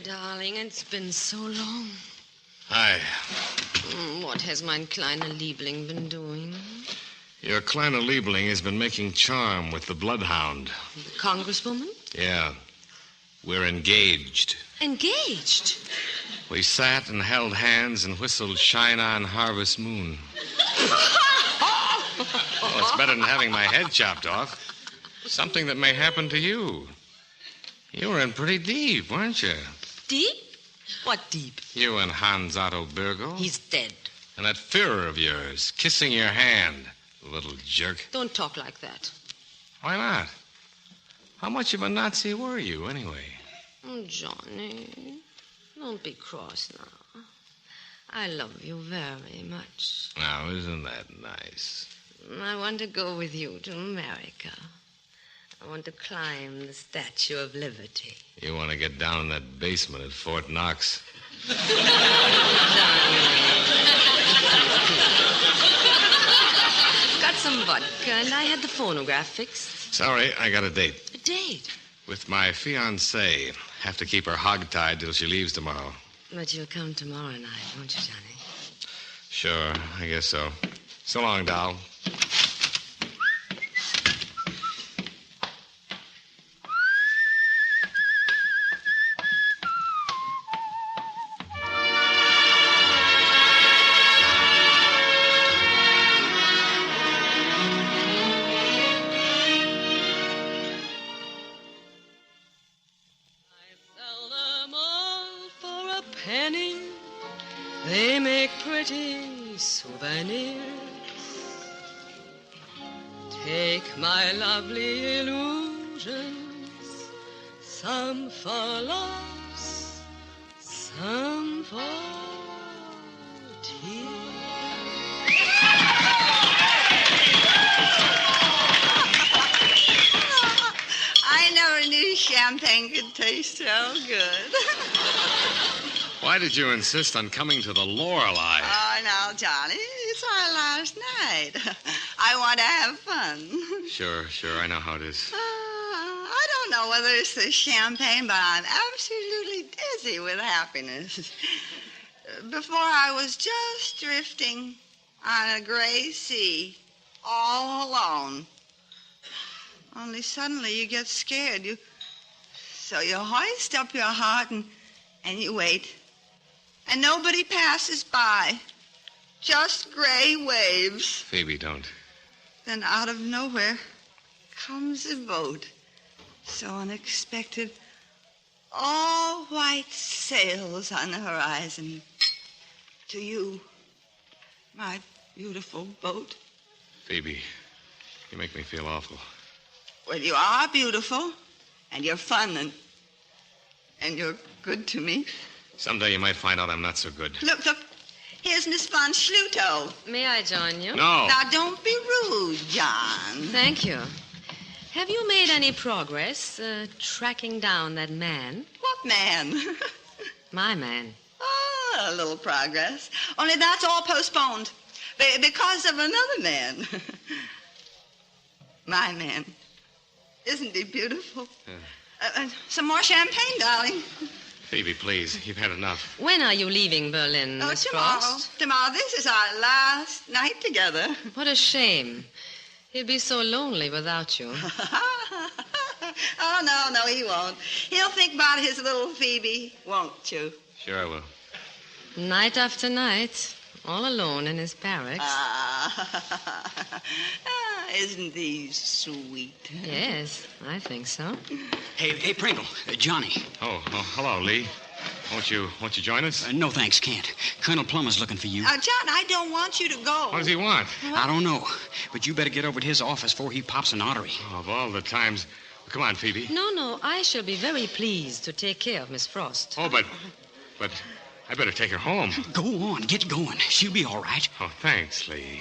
darling. It's been so long. Hi. What has mein kleiner Liebling been doing? Your kleiner Liebling has been making charm with the bloodhound. The congresswoman? Yeah. We're engaged. Engaged? We sat and held hands and whistled Shine On Harvest Moon. Well, it's better than having my head chopped off. Something that may happen to you. You were in pretty deep, weren't you? Deep? What deep? You and Hans Otto Birgel. He's dead. And that Führer of yours, kissing your hand, little jerk. Don't talk like that. Why not? How much of a Nazi were you, anyway? Oh, Johnny, don't be cross now. I love you very much. Now, isn't that nice? I want to go with you to America. I want to climb the Statue of Liberty. You want to get down in that basement at Fort Knox? Got some vodka, and I had the phonograph fixed. Sorry, I got a date. A date? With my fiancée. Have to keep her hogtied till she leaves tomorrow. But you'll come tomorrow night, won't you, Johnny? Sure, I guess so. So long, doll. They make pretty souvenirs. Take my lovely illusions, some for loss, some for tears. I never knew champagne could taste so good. Why did you insist on coming to the Lorelei? Oh, now, Johnny, it's our last night. I want to have fun. Sure, I know how it is. I don't know whether it's the champagne, but I'm absolutely dizzy with happiness. Before I was just drifting on a gray sea, all alone. Only suddenly you get scared. So you hoist up your heart and you wait. And nobody passes by. Just gray waves. Phoebe, don't. Then out of nowhere comes a boat. So unexpected. All white sails on the horizon. To you, my beautiful boat. Phoebe, you make me feel awful. Well, you are beautiful. And you're fun. And you're good to me. Someday you might find out I'm not so good. Look. Here's Miss von Schluto. May I join you? No. Now, don't be rude, John. Thank you. Have you made any progress tracking down that man? What man? My man. Oh, a little progress. Only that's all postponed because of another man. My man. Isn't he beautiful? Some more champagne, darling. Phoebe, please, you've had enough. When are you leaving Berlin, Miss tomorrow. Frost? Tomorrow. This is our last night together. What a shame. He'll be so lonely without you. Oh, no, he won't. He'll think about his little Phoebe, won't you? Sure I will. Night after night, all alone in his barracks. Isn't he sweet? Yes, I think so. Hey, Pringle, Johnny. Oh, hello, Lee. Won't you join us? No, thanks, can't. Colonel Plummer's looking for you. John, I don't want you to go. What does he want? I don't know, but you better get over to his office before he pops an artery. Oh, of all the times... Come on, Phoebe. No, I shall be very pleased to take care of Miss Frost. Oh, but I better take her home. Go on, get going. She'll be all right. Oh, thanks, Lee.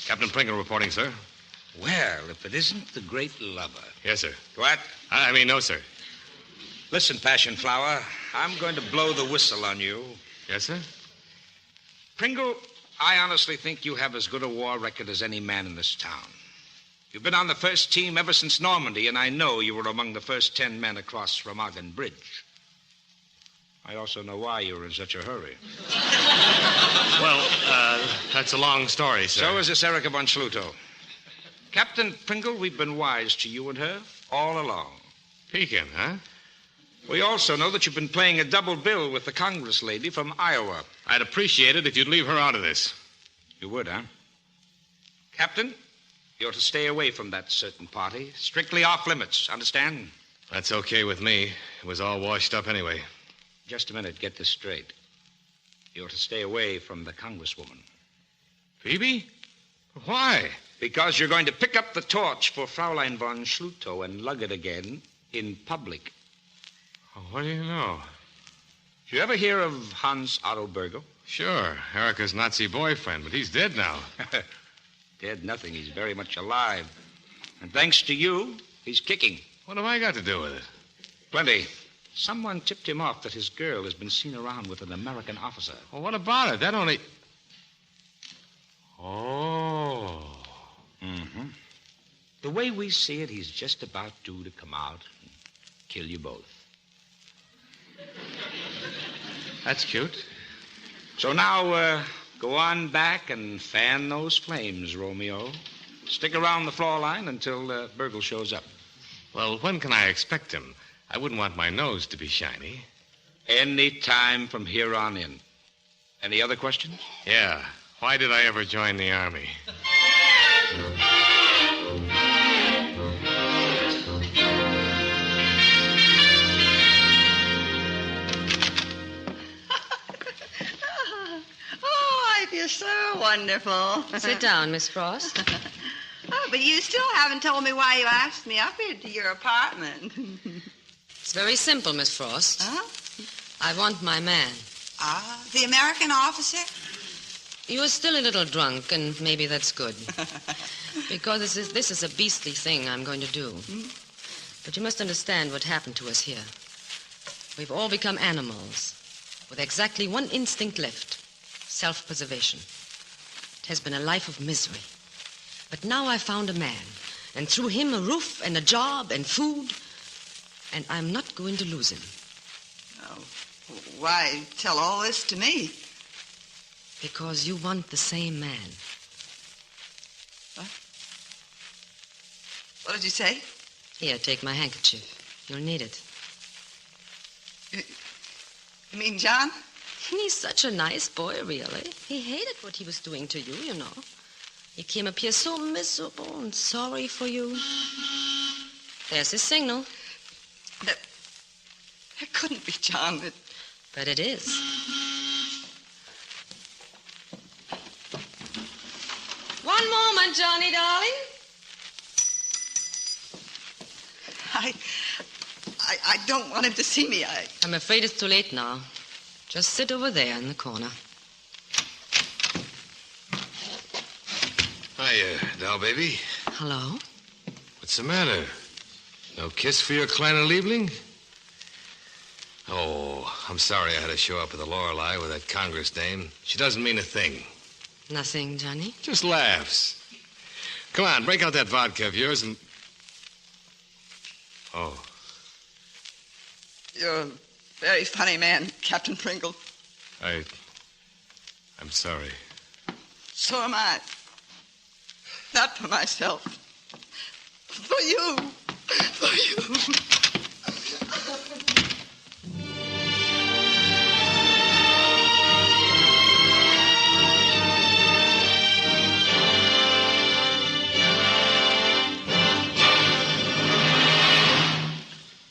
Captain Pringle reporting, sir. Well, if it isn't the great lover. Yes, sir. What? I mean, no, sir. Listen, Passion Flower, I'm going to blow the whistle on you. Yes, sir? Pringle, I honestly think you have as good a war record as any man in this town. You've been on the first team ever since Normandy, and I know you were among the first 10 men across Remagen Bridge. I also know why you were in such a hurry. Well, that's a long story, sir. So is this Erica von Schluto. Captain Pringle, we've been wise to you and her all along. Pekin, huh? We also know that you've been playing a double bill with the Congress lady from Iowa. I'd appreciate it if you'd leave her out of this. You would, huh? Captain, you're to stay away from that certain party. Strictly off limits, understand? That's okay with me. It was all washed up anyway. Just a minute, get this straight. You're to stay away from the Congresswoman. Phoebe? Why? Because you're going to pick up the torch for Fraulein von Schluto and lug it again in public. Oh, what do you know? Did you ever hear of Hans Otto Bergel? Sure. Erica's Nazi boyfriend, but he's dead now. Dead nothing. He's very much alive. And thanks to you, he's kicking. What have I got to do with it? Plenty. Someone tipped him off that his girl has been seen around with an American officer. Well, what about it? That only... Oh. Mm-hmm. The way we see it, he's just about due to come out and kill you both. That's cute. So now, go on back and fan those flames, Romeo. Stick around the floor line until Bergel shows up. Well, when can I expect him? I wouldn't want my nose to be shiny. Any time from here on in. Any other questions? Yeah. Why did I ever join the Army? I feel so wonderful. Sit down, Miss Frost. Oh, but you still haven't told me why you asked me up here to your apartment. It's very simple, Miss Frost. Huh? I want my man. Ah, the American officer? You are still a little drunk, and maybe that's good. Because this is a beastly thing I'm going to do. But you must understand what happened to us here. We've all become animals, with exactly one instinct left: self-preservation. It has been a life of misery. But now I found a man, and through him a roof and a job and food, and I'm not going to lose him. Oh, why tell all this to me? Because you want the same man. What? What did you say? Here, take my handkerchief. You'll need it. You mean John? He's such a nice boy, really. He hated what he was doing to you, you know. He came up here so miserable and sorry for you. There's his signal. That couldn't be John. But it is. One moment, Johnny, darling. I don't want him to see me. I'm afraid it's too late now. Just sit over there in the corner. Hiya, doll baby. Hello? What's the matter? No kiss for your kleine Liebling? Oh, I'm sorry I had to show up at the Lorelei with that Congress dame. She doesn't mean a thing. Nothing, Johnny? Just laughs. Come on, break out that vodka of yours and... Oh. You're a very funny man, Captain Pringle. I'm sorry. So am I. Not for myself. For you. For you.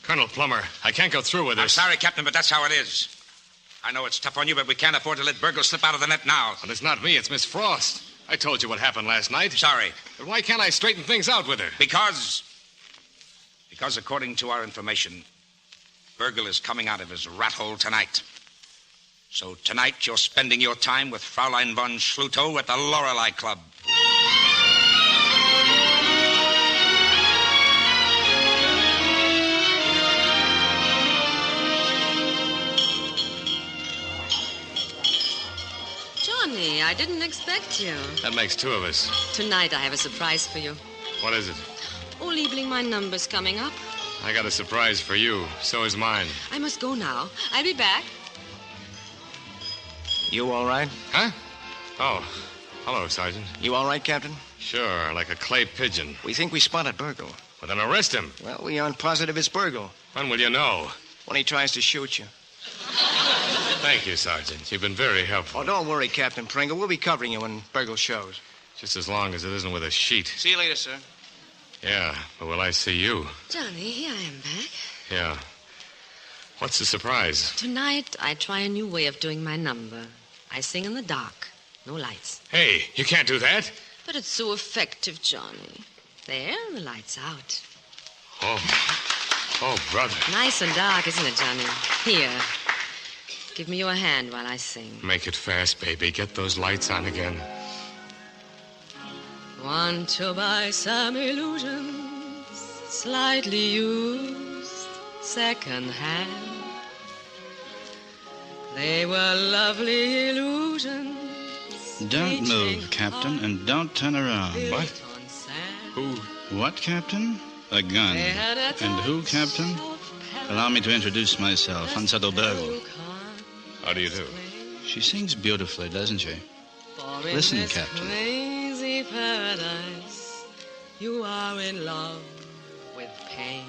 Colonel Plummer, I can't go through with this. I'm sorry, Captain, but that's how it is. I know it's tough on you, but we can't afford to let Bergel slip out of the net now. Well, it's not me, it's Miss Frost. I told you what happened last night. Sorry. But why can't I straighten things out with her? Because according to our information, Bergel is coming out of his rat hole tonight. So tonight you're spending your time with Fraulein von Schluto at the Lorelei Club. Johnny, I didn't expect you. That makes two of us. Tonight I have a surprise for you. What is it? Oh, labeling my numbers coming up. I got a surprise for you. So is mine. I must go now. I'll be back. You all right? Huh? Oh, hello, Sergeant. You all right, Captain? Sure, like a clay pigeon. We think we spotted Burgle. Well, then arrest him. Well, we aren't positive it's Burgle. When will you know? When he tries to shoot you. Thank you, Sergeant. You've been very helpful. Oh, don't worry, Captain Pringle. We'll be covering you when Burgle shows. Just as long as it isn't with a sheet. See you later, sir. Yeah, but will I see you? Johnny, here I am back. Yeah. What's the surprise? Tonight, I try a new way of doing my number. I sing in the dark. No lights. Hey, you can't do that. But it's so effective, Johnny. There, the light's out. Oh, brother. Nice and dark, isn't it, Johnny? Here. Give me your hand while I sing. Make it fast, baby. Get those lights on again. Want to buy some illusions, slightly used, second hand. They were lovely illusions. Don't move, Captain, and don't turn around. What? Who? What, Captain? A gun. And who, Captain? Allow me to introduce myself, Hansato Burgle. How do you do? She sings beautifully, doesn't she? Listen, Captain. Crazy paradise, you are in love with pain.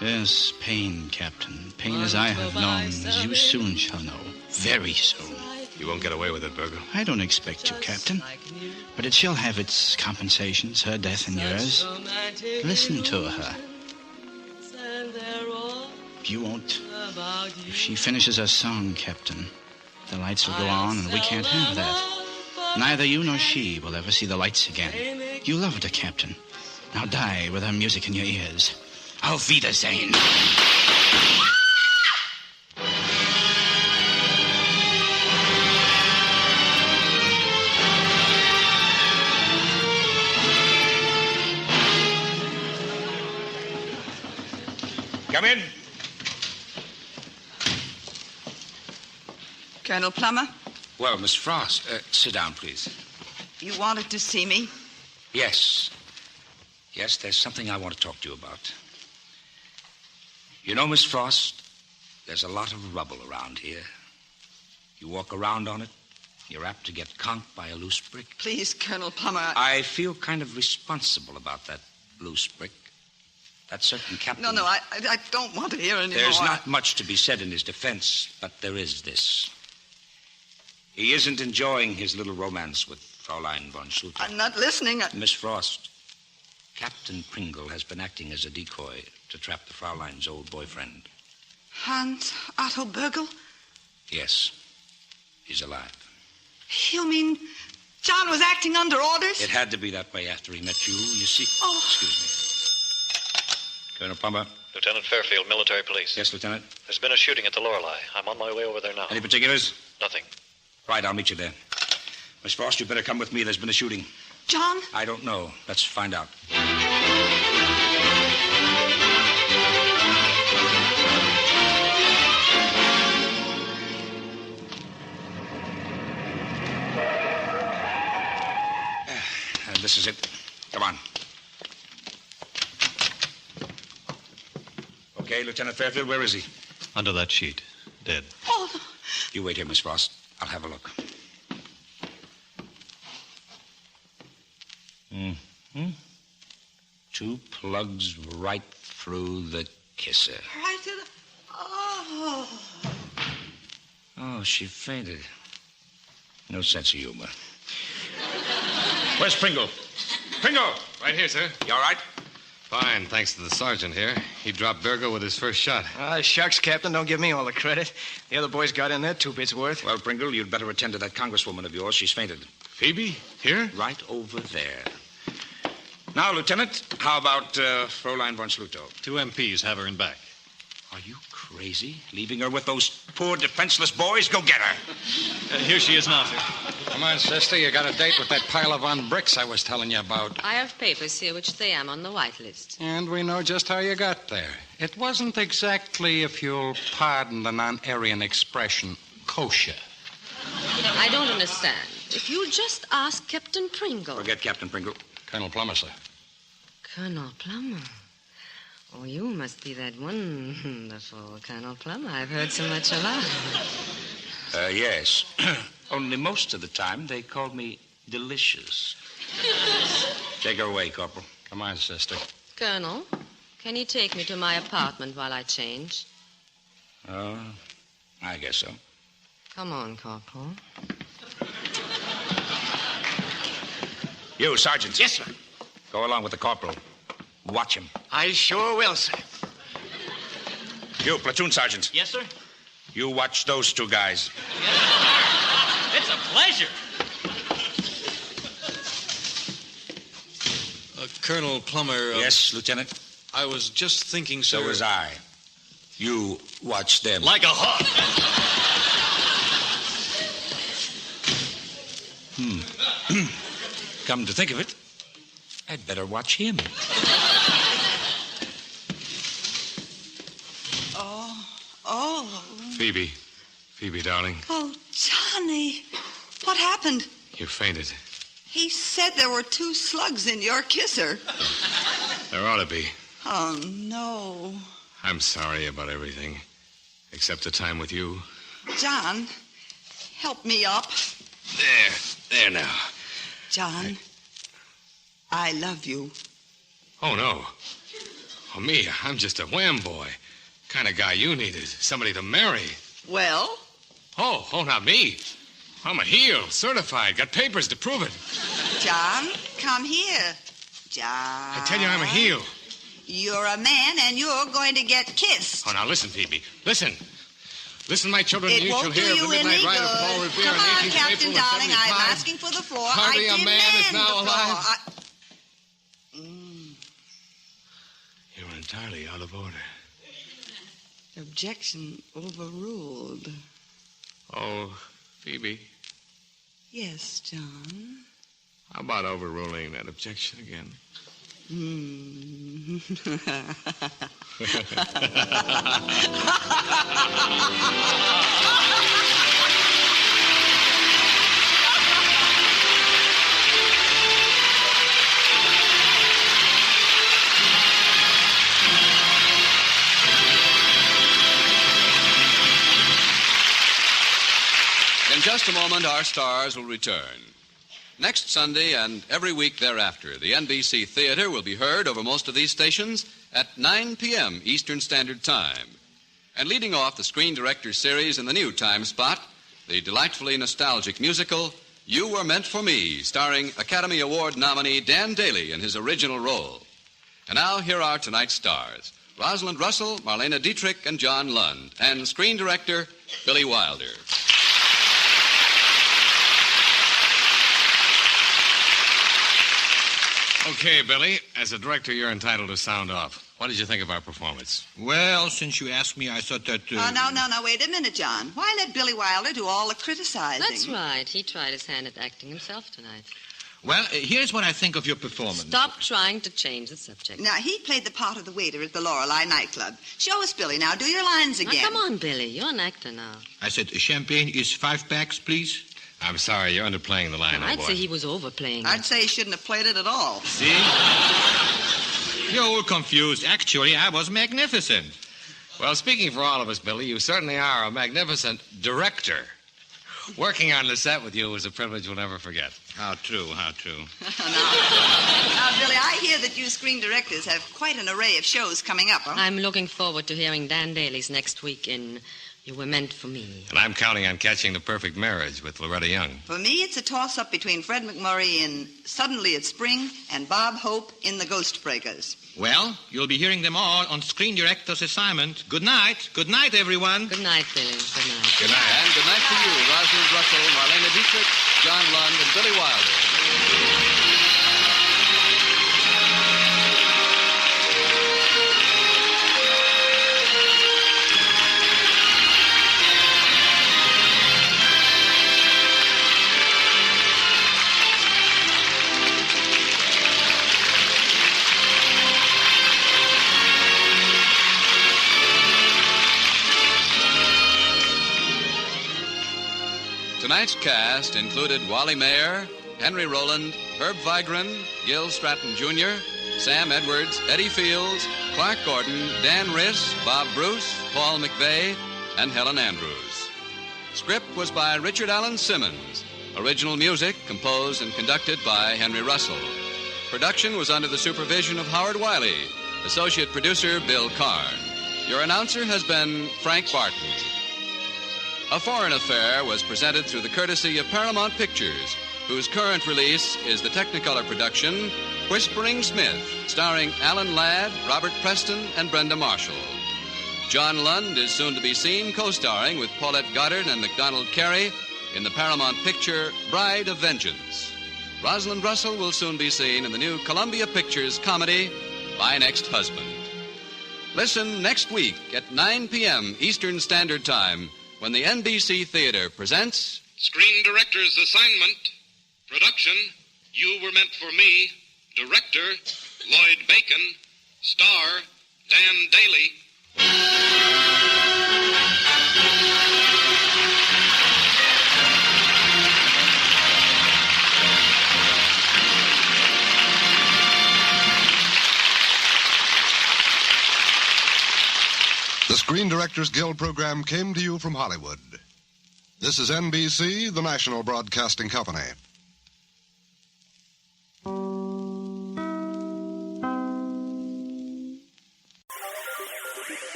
Yes, pain, Captain. Pain as I have known, as you soon shall know. Very soon. You won't get away with it, Burgle. I don't expect to, Captain. But it shall have its compensations, her death and yours. Listen to her. You won't. If she finishes her song, Captain, the lights will go on, and we can't have that. Neither you nor she will ever see the lights again. You loved her, Captain. Now die with her music in your ears. Auf Wiedersehen. Come in. Colonel Plummer, Well, Miss Frost, sit down, please. you wanted to see me? Yes. Yes, there's something I want to talk to you about. You know, Miss Frost, there's a lot of rubble around here. You walk around on it, you're apt to get conked by a loose brick. Please, Colonel Plummer. I feel kind of responsible about that loose brick. That certain captain... No, I don't want to hear anymore. There's not much to be said in his defense, but there is this. He isn't enjoying his little romance with Fraulein von Schulte. I'm not listening. Miss Frost, Captain Pringle has been acting as a decoy to trap the Fraulein's old boyfriend. Hans Otto Burgle? Yes, he's alive. You mean John was acting under orders? It had to be that way after he met you. You see... Oh. Excuse me. Colonel Plummer. Lieutenant Fairfield, military police. Yes, Lieutenant. There's been a shooting at the Lorelei. I'm on my way over there now. Any particulars? Nothing. Right, I'll meet you there. Miss Frost, you better come with me. There's been a shooting. John? I don't know. Let's find out. This is it. Come on. Okay, Lieutenant Fairfield, where is he? Under that sheet. Dead. Oh. You wait here, Miss Frost. I'll have a look. Mm-hmm. 2 plugs right through the kisser. Right to the... Oh. Oh, she fainted. No sense of humor. Where's Pringle? Pringle! Right here, sir. You all right? Fine, thanks to the sergeant here. He dropped Burgle with his first shot. Shucks, Captain. Don't give me all the credit. The other boys got in there 2 bits worth. Well, Pringle, you'd better attend to that congresswoman of yours. She's fainted. Phoebe? Here? Right over there. Now, Lieutenant, how about Fraulein von Schluto? 2 MPs have her in back. Are you crazy? Leaving her with those poor, defenseless boys? Go get her. Here she is now, sir. Come on, sister. You got a date with that pile of bricks I was telling you about. I have papers here which say I'm on the white list. And we know just how you got there. It wasn't exactly, if you'll pardon the non-Aryan expression, kosher. I don't understand. If you just ask Captain Pringle. Forget Captain Pringle. Colonel Plummer, sir. Colonel Plummer. Oh, you must be that wonderful Colonel Plummer I've heard so much about. Yes. Only most of the time they called me Delicious. Take her away, Corporal. Come on, sister. Colonel, can you take me to my apartment while I change? Oh, I guess so. Come on, Corporal. You, Sergeant. Yes, sir. Go along with the corporal. Watch him. I sure will, sir. You, platoon sergeant. Yes, sir. You watch those two guys. It's a pleasure. Colonel Plummer. Yes, Lieutenant? I was just thinking, sir. So was I. You watch them. Like a hawk. Come to think of it, I'd better watch him. Oh. Phoebe, darling, Oh, Johnny. What happened? you fainted. He said there were 2 slugs in your kisser. There ought to be. Oh, no. I'm sorry about everything, except the time with you. John, help me up. There now. John, I love you. Oh, no. Oh, me, I'm just a wham boy. Kind of guy you needed. Somebody to marry. Well? Oh, not me. I'm a heel, certified, got papers to prove it. John, come here. John. I tell you, I'm a heel. You're a man, and you're going to get kissed. Oh, now listen, Phoebe. Listen. Listen, my children, It you won't shall do hear of you the midnight any ride of good. Paul Revere Come on the on, 18th of Captain April of Darling, 75. I'm asking for the floor. Hardly I a demand man is now the alive. floor. You're entirely out of order. Objection overruled. Oh, Phoebe, Yes, John. how about overruling that objection again? In just a moment, our stars will return. Next Sunday and every week thereafter, the NBC Theater will be heard over most of these stations at 9 p.m. Eastern Standard Time. And leading off the Screen Directors series in the new time spot, the delightfully nostalgic musical, You Were Meant for Me, starring Academy Award nominee Dan Daly in his original role. And now, here are tonight's stars: Rosalind Russell, Marlene Dietrich, and John Lund, and Screen Director Billy Wilder. Okay, Billy, as a director, you're entitled to sound off. What did you think of our performance? Well, since you asked me, I thought that... No, wait a minute, John. Why let Billy Wilder do all the criticizing? That's right. He tried his hand at acting himself tonight. Well, here's what I think of your performance. Stop trying to change the subject. Now, he played the part of the waiter at the Lorelei nightclub. Show us, Billy. Now, do your lines again. Now, come on, Billy. You're an actor now. I said, champagne is 5 packs, please. I'm sorry, you're underplaying the line, I'd boy. say he was overplaying it. I'd say he shouldn't have played it at all. See? You're all confused. Actually, I was magnificent. Well, speaking for all of us, Billy, you certainly are a magnificent director. Working on the set with you was a privilege we'll never forget. How true, how true. Now, Billy, I hear that you screen directors have quite an array of shows coming up, huh? I'm looking forward to hearing Dan Daly's next week in You Were Meant for Me. And I'm counting on catching The Perfect Marriage with Loretta Young. For me, it's a toss-up between Fred McMurray in Suddenly It's Spring and Bob Hope in The Ghost Breakers. Well, you'll be hearing them all on Screen Director's Assignment. Good night. Good night, everyone. Good night, Billy. Good night. Good night. And good night to you, Rosalind Russell, Marlene Dietrich, John Lund, and Billy Wilder. Tonight's cast included Wally Mayer, Henry Rowland, Herb Vigran, Gil Stratton Jr., Sam Edwards, Eddie Fields, Clark Gordon, Dan Riss, Bob Bruce, Paul McVeigh, and Helen Andrews. Script was by Richard Allen Simmons. Original music composed and conducted by Henry Russell. Production was under the supervision of Howard Wiley. Associate producer Bill Karn. Your announcer has been Frank Barton. A Foreign Affair was presented through the courtesy of Paramount Pictures, whose current release is the Technicolor production Whispering Smith, starring Alan Ladd, Robert Preston, and Brenda Marshall. John Lund is soon to be seen co-starring with Paulette Goddard and MacDonald Carey in the Paramount picture Bride of Vengeance. Rosalind Russell will soon be seen in the new Columbia Pictures comedy My Next Husband. Listen next week at 9 p.m. Eastern Standard Time when the NBC Theater presents Screen Director's Assignment. Production, You Were Meant for Me. Director, Lloyd Bacon. Star, Dan Daly. The Screen Directors Guild program came to you from Hollywood. This is NBC, the national broadcasting company.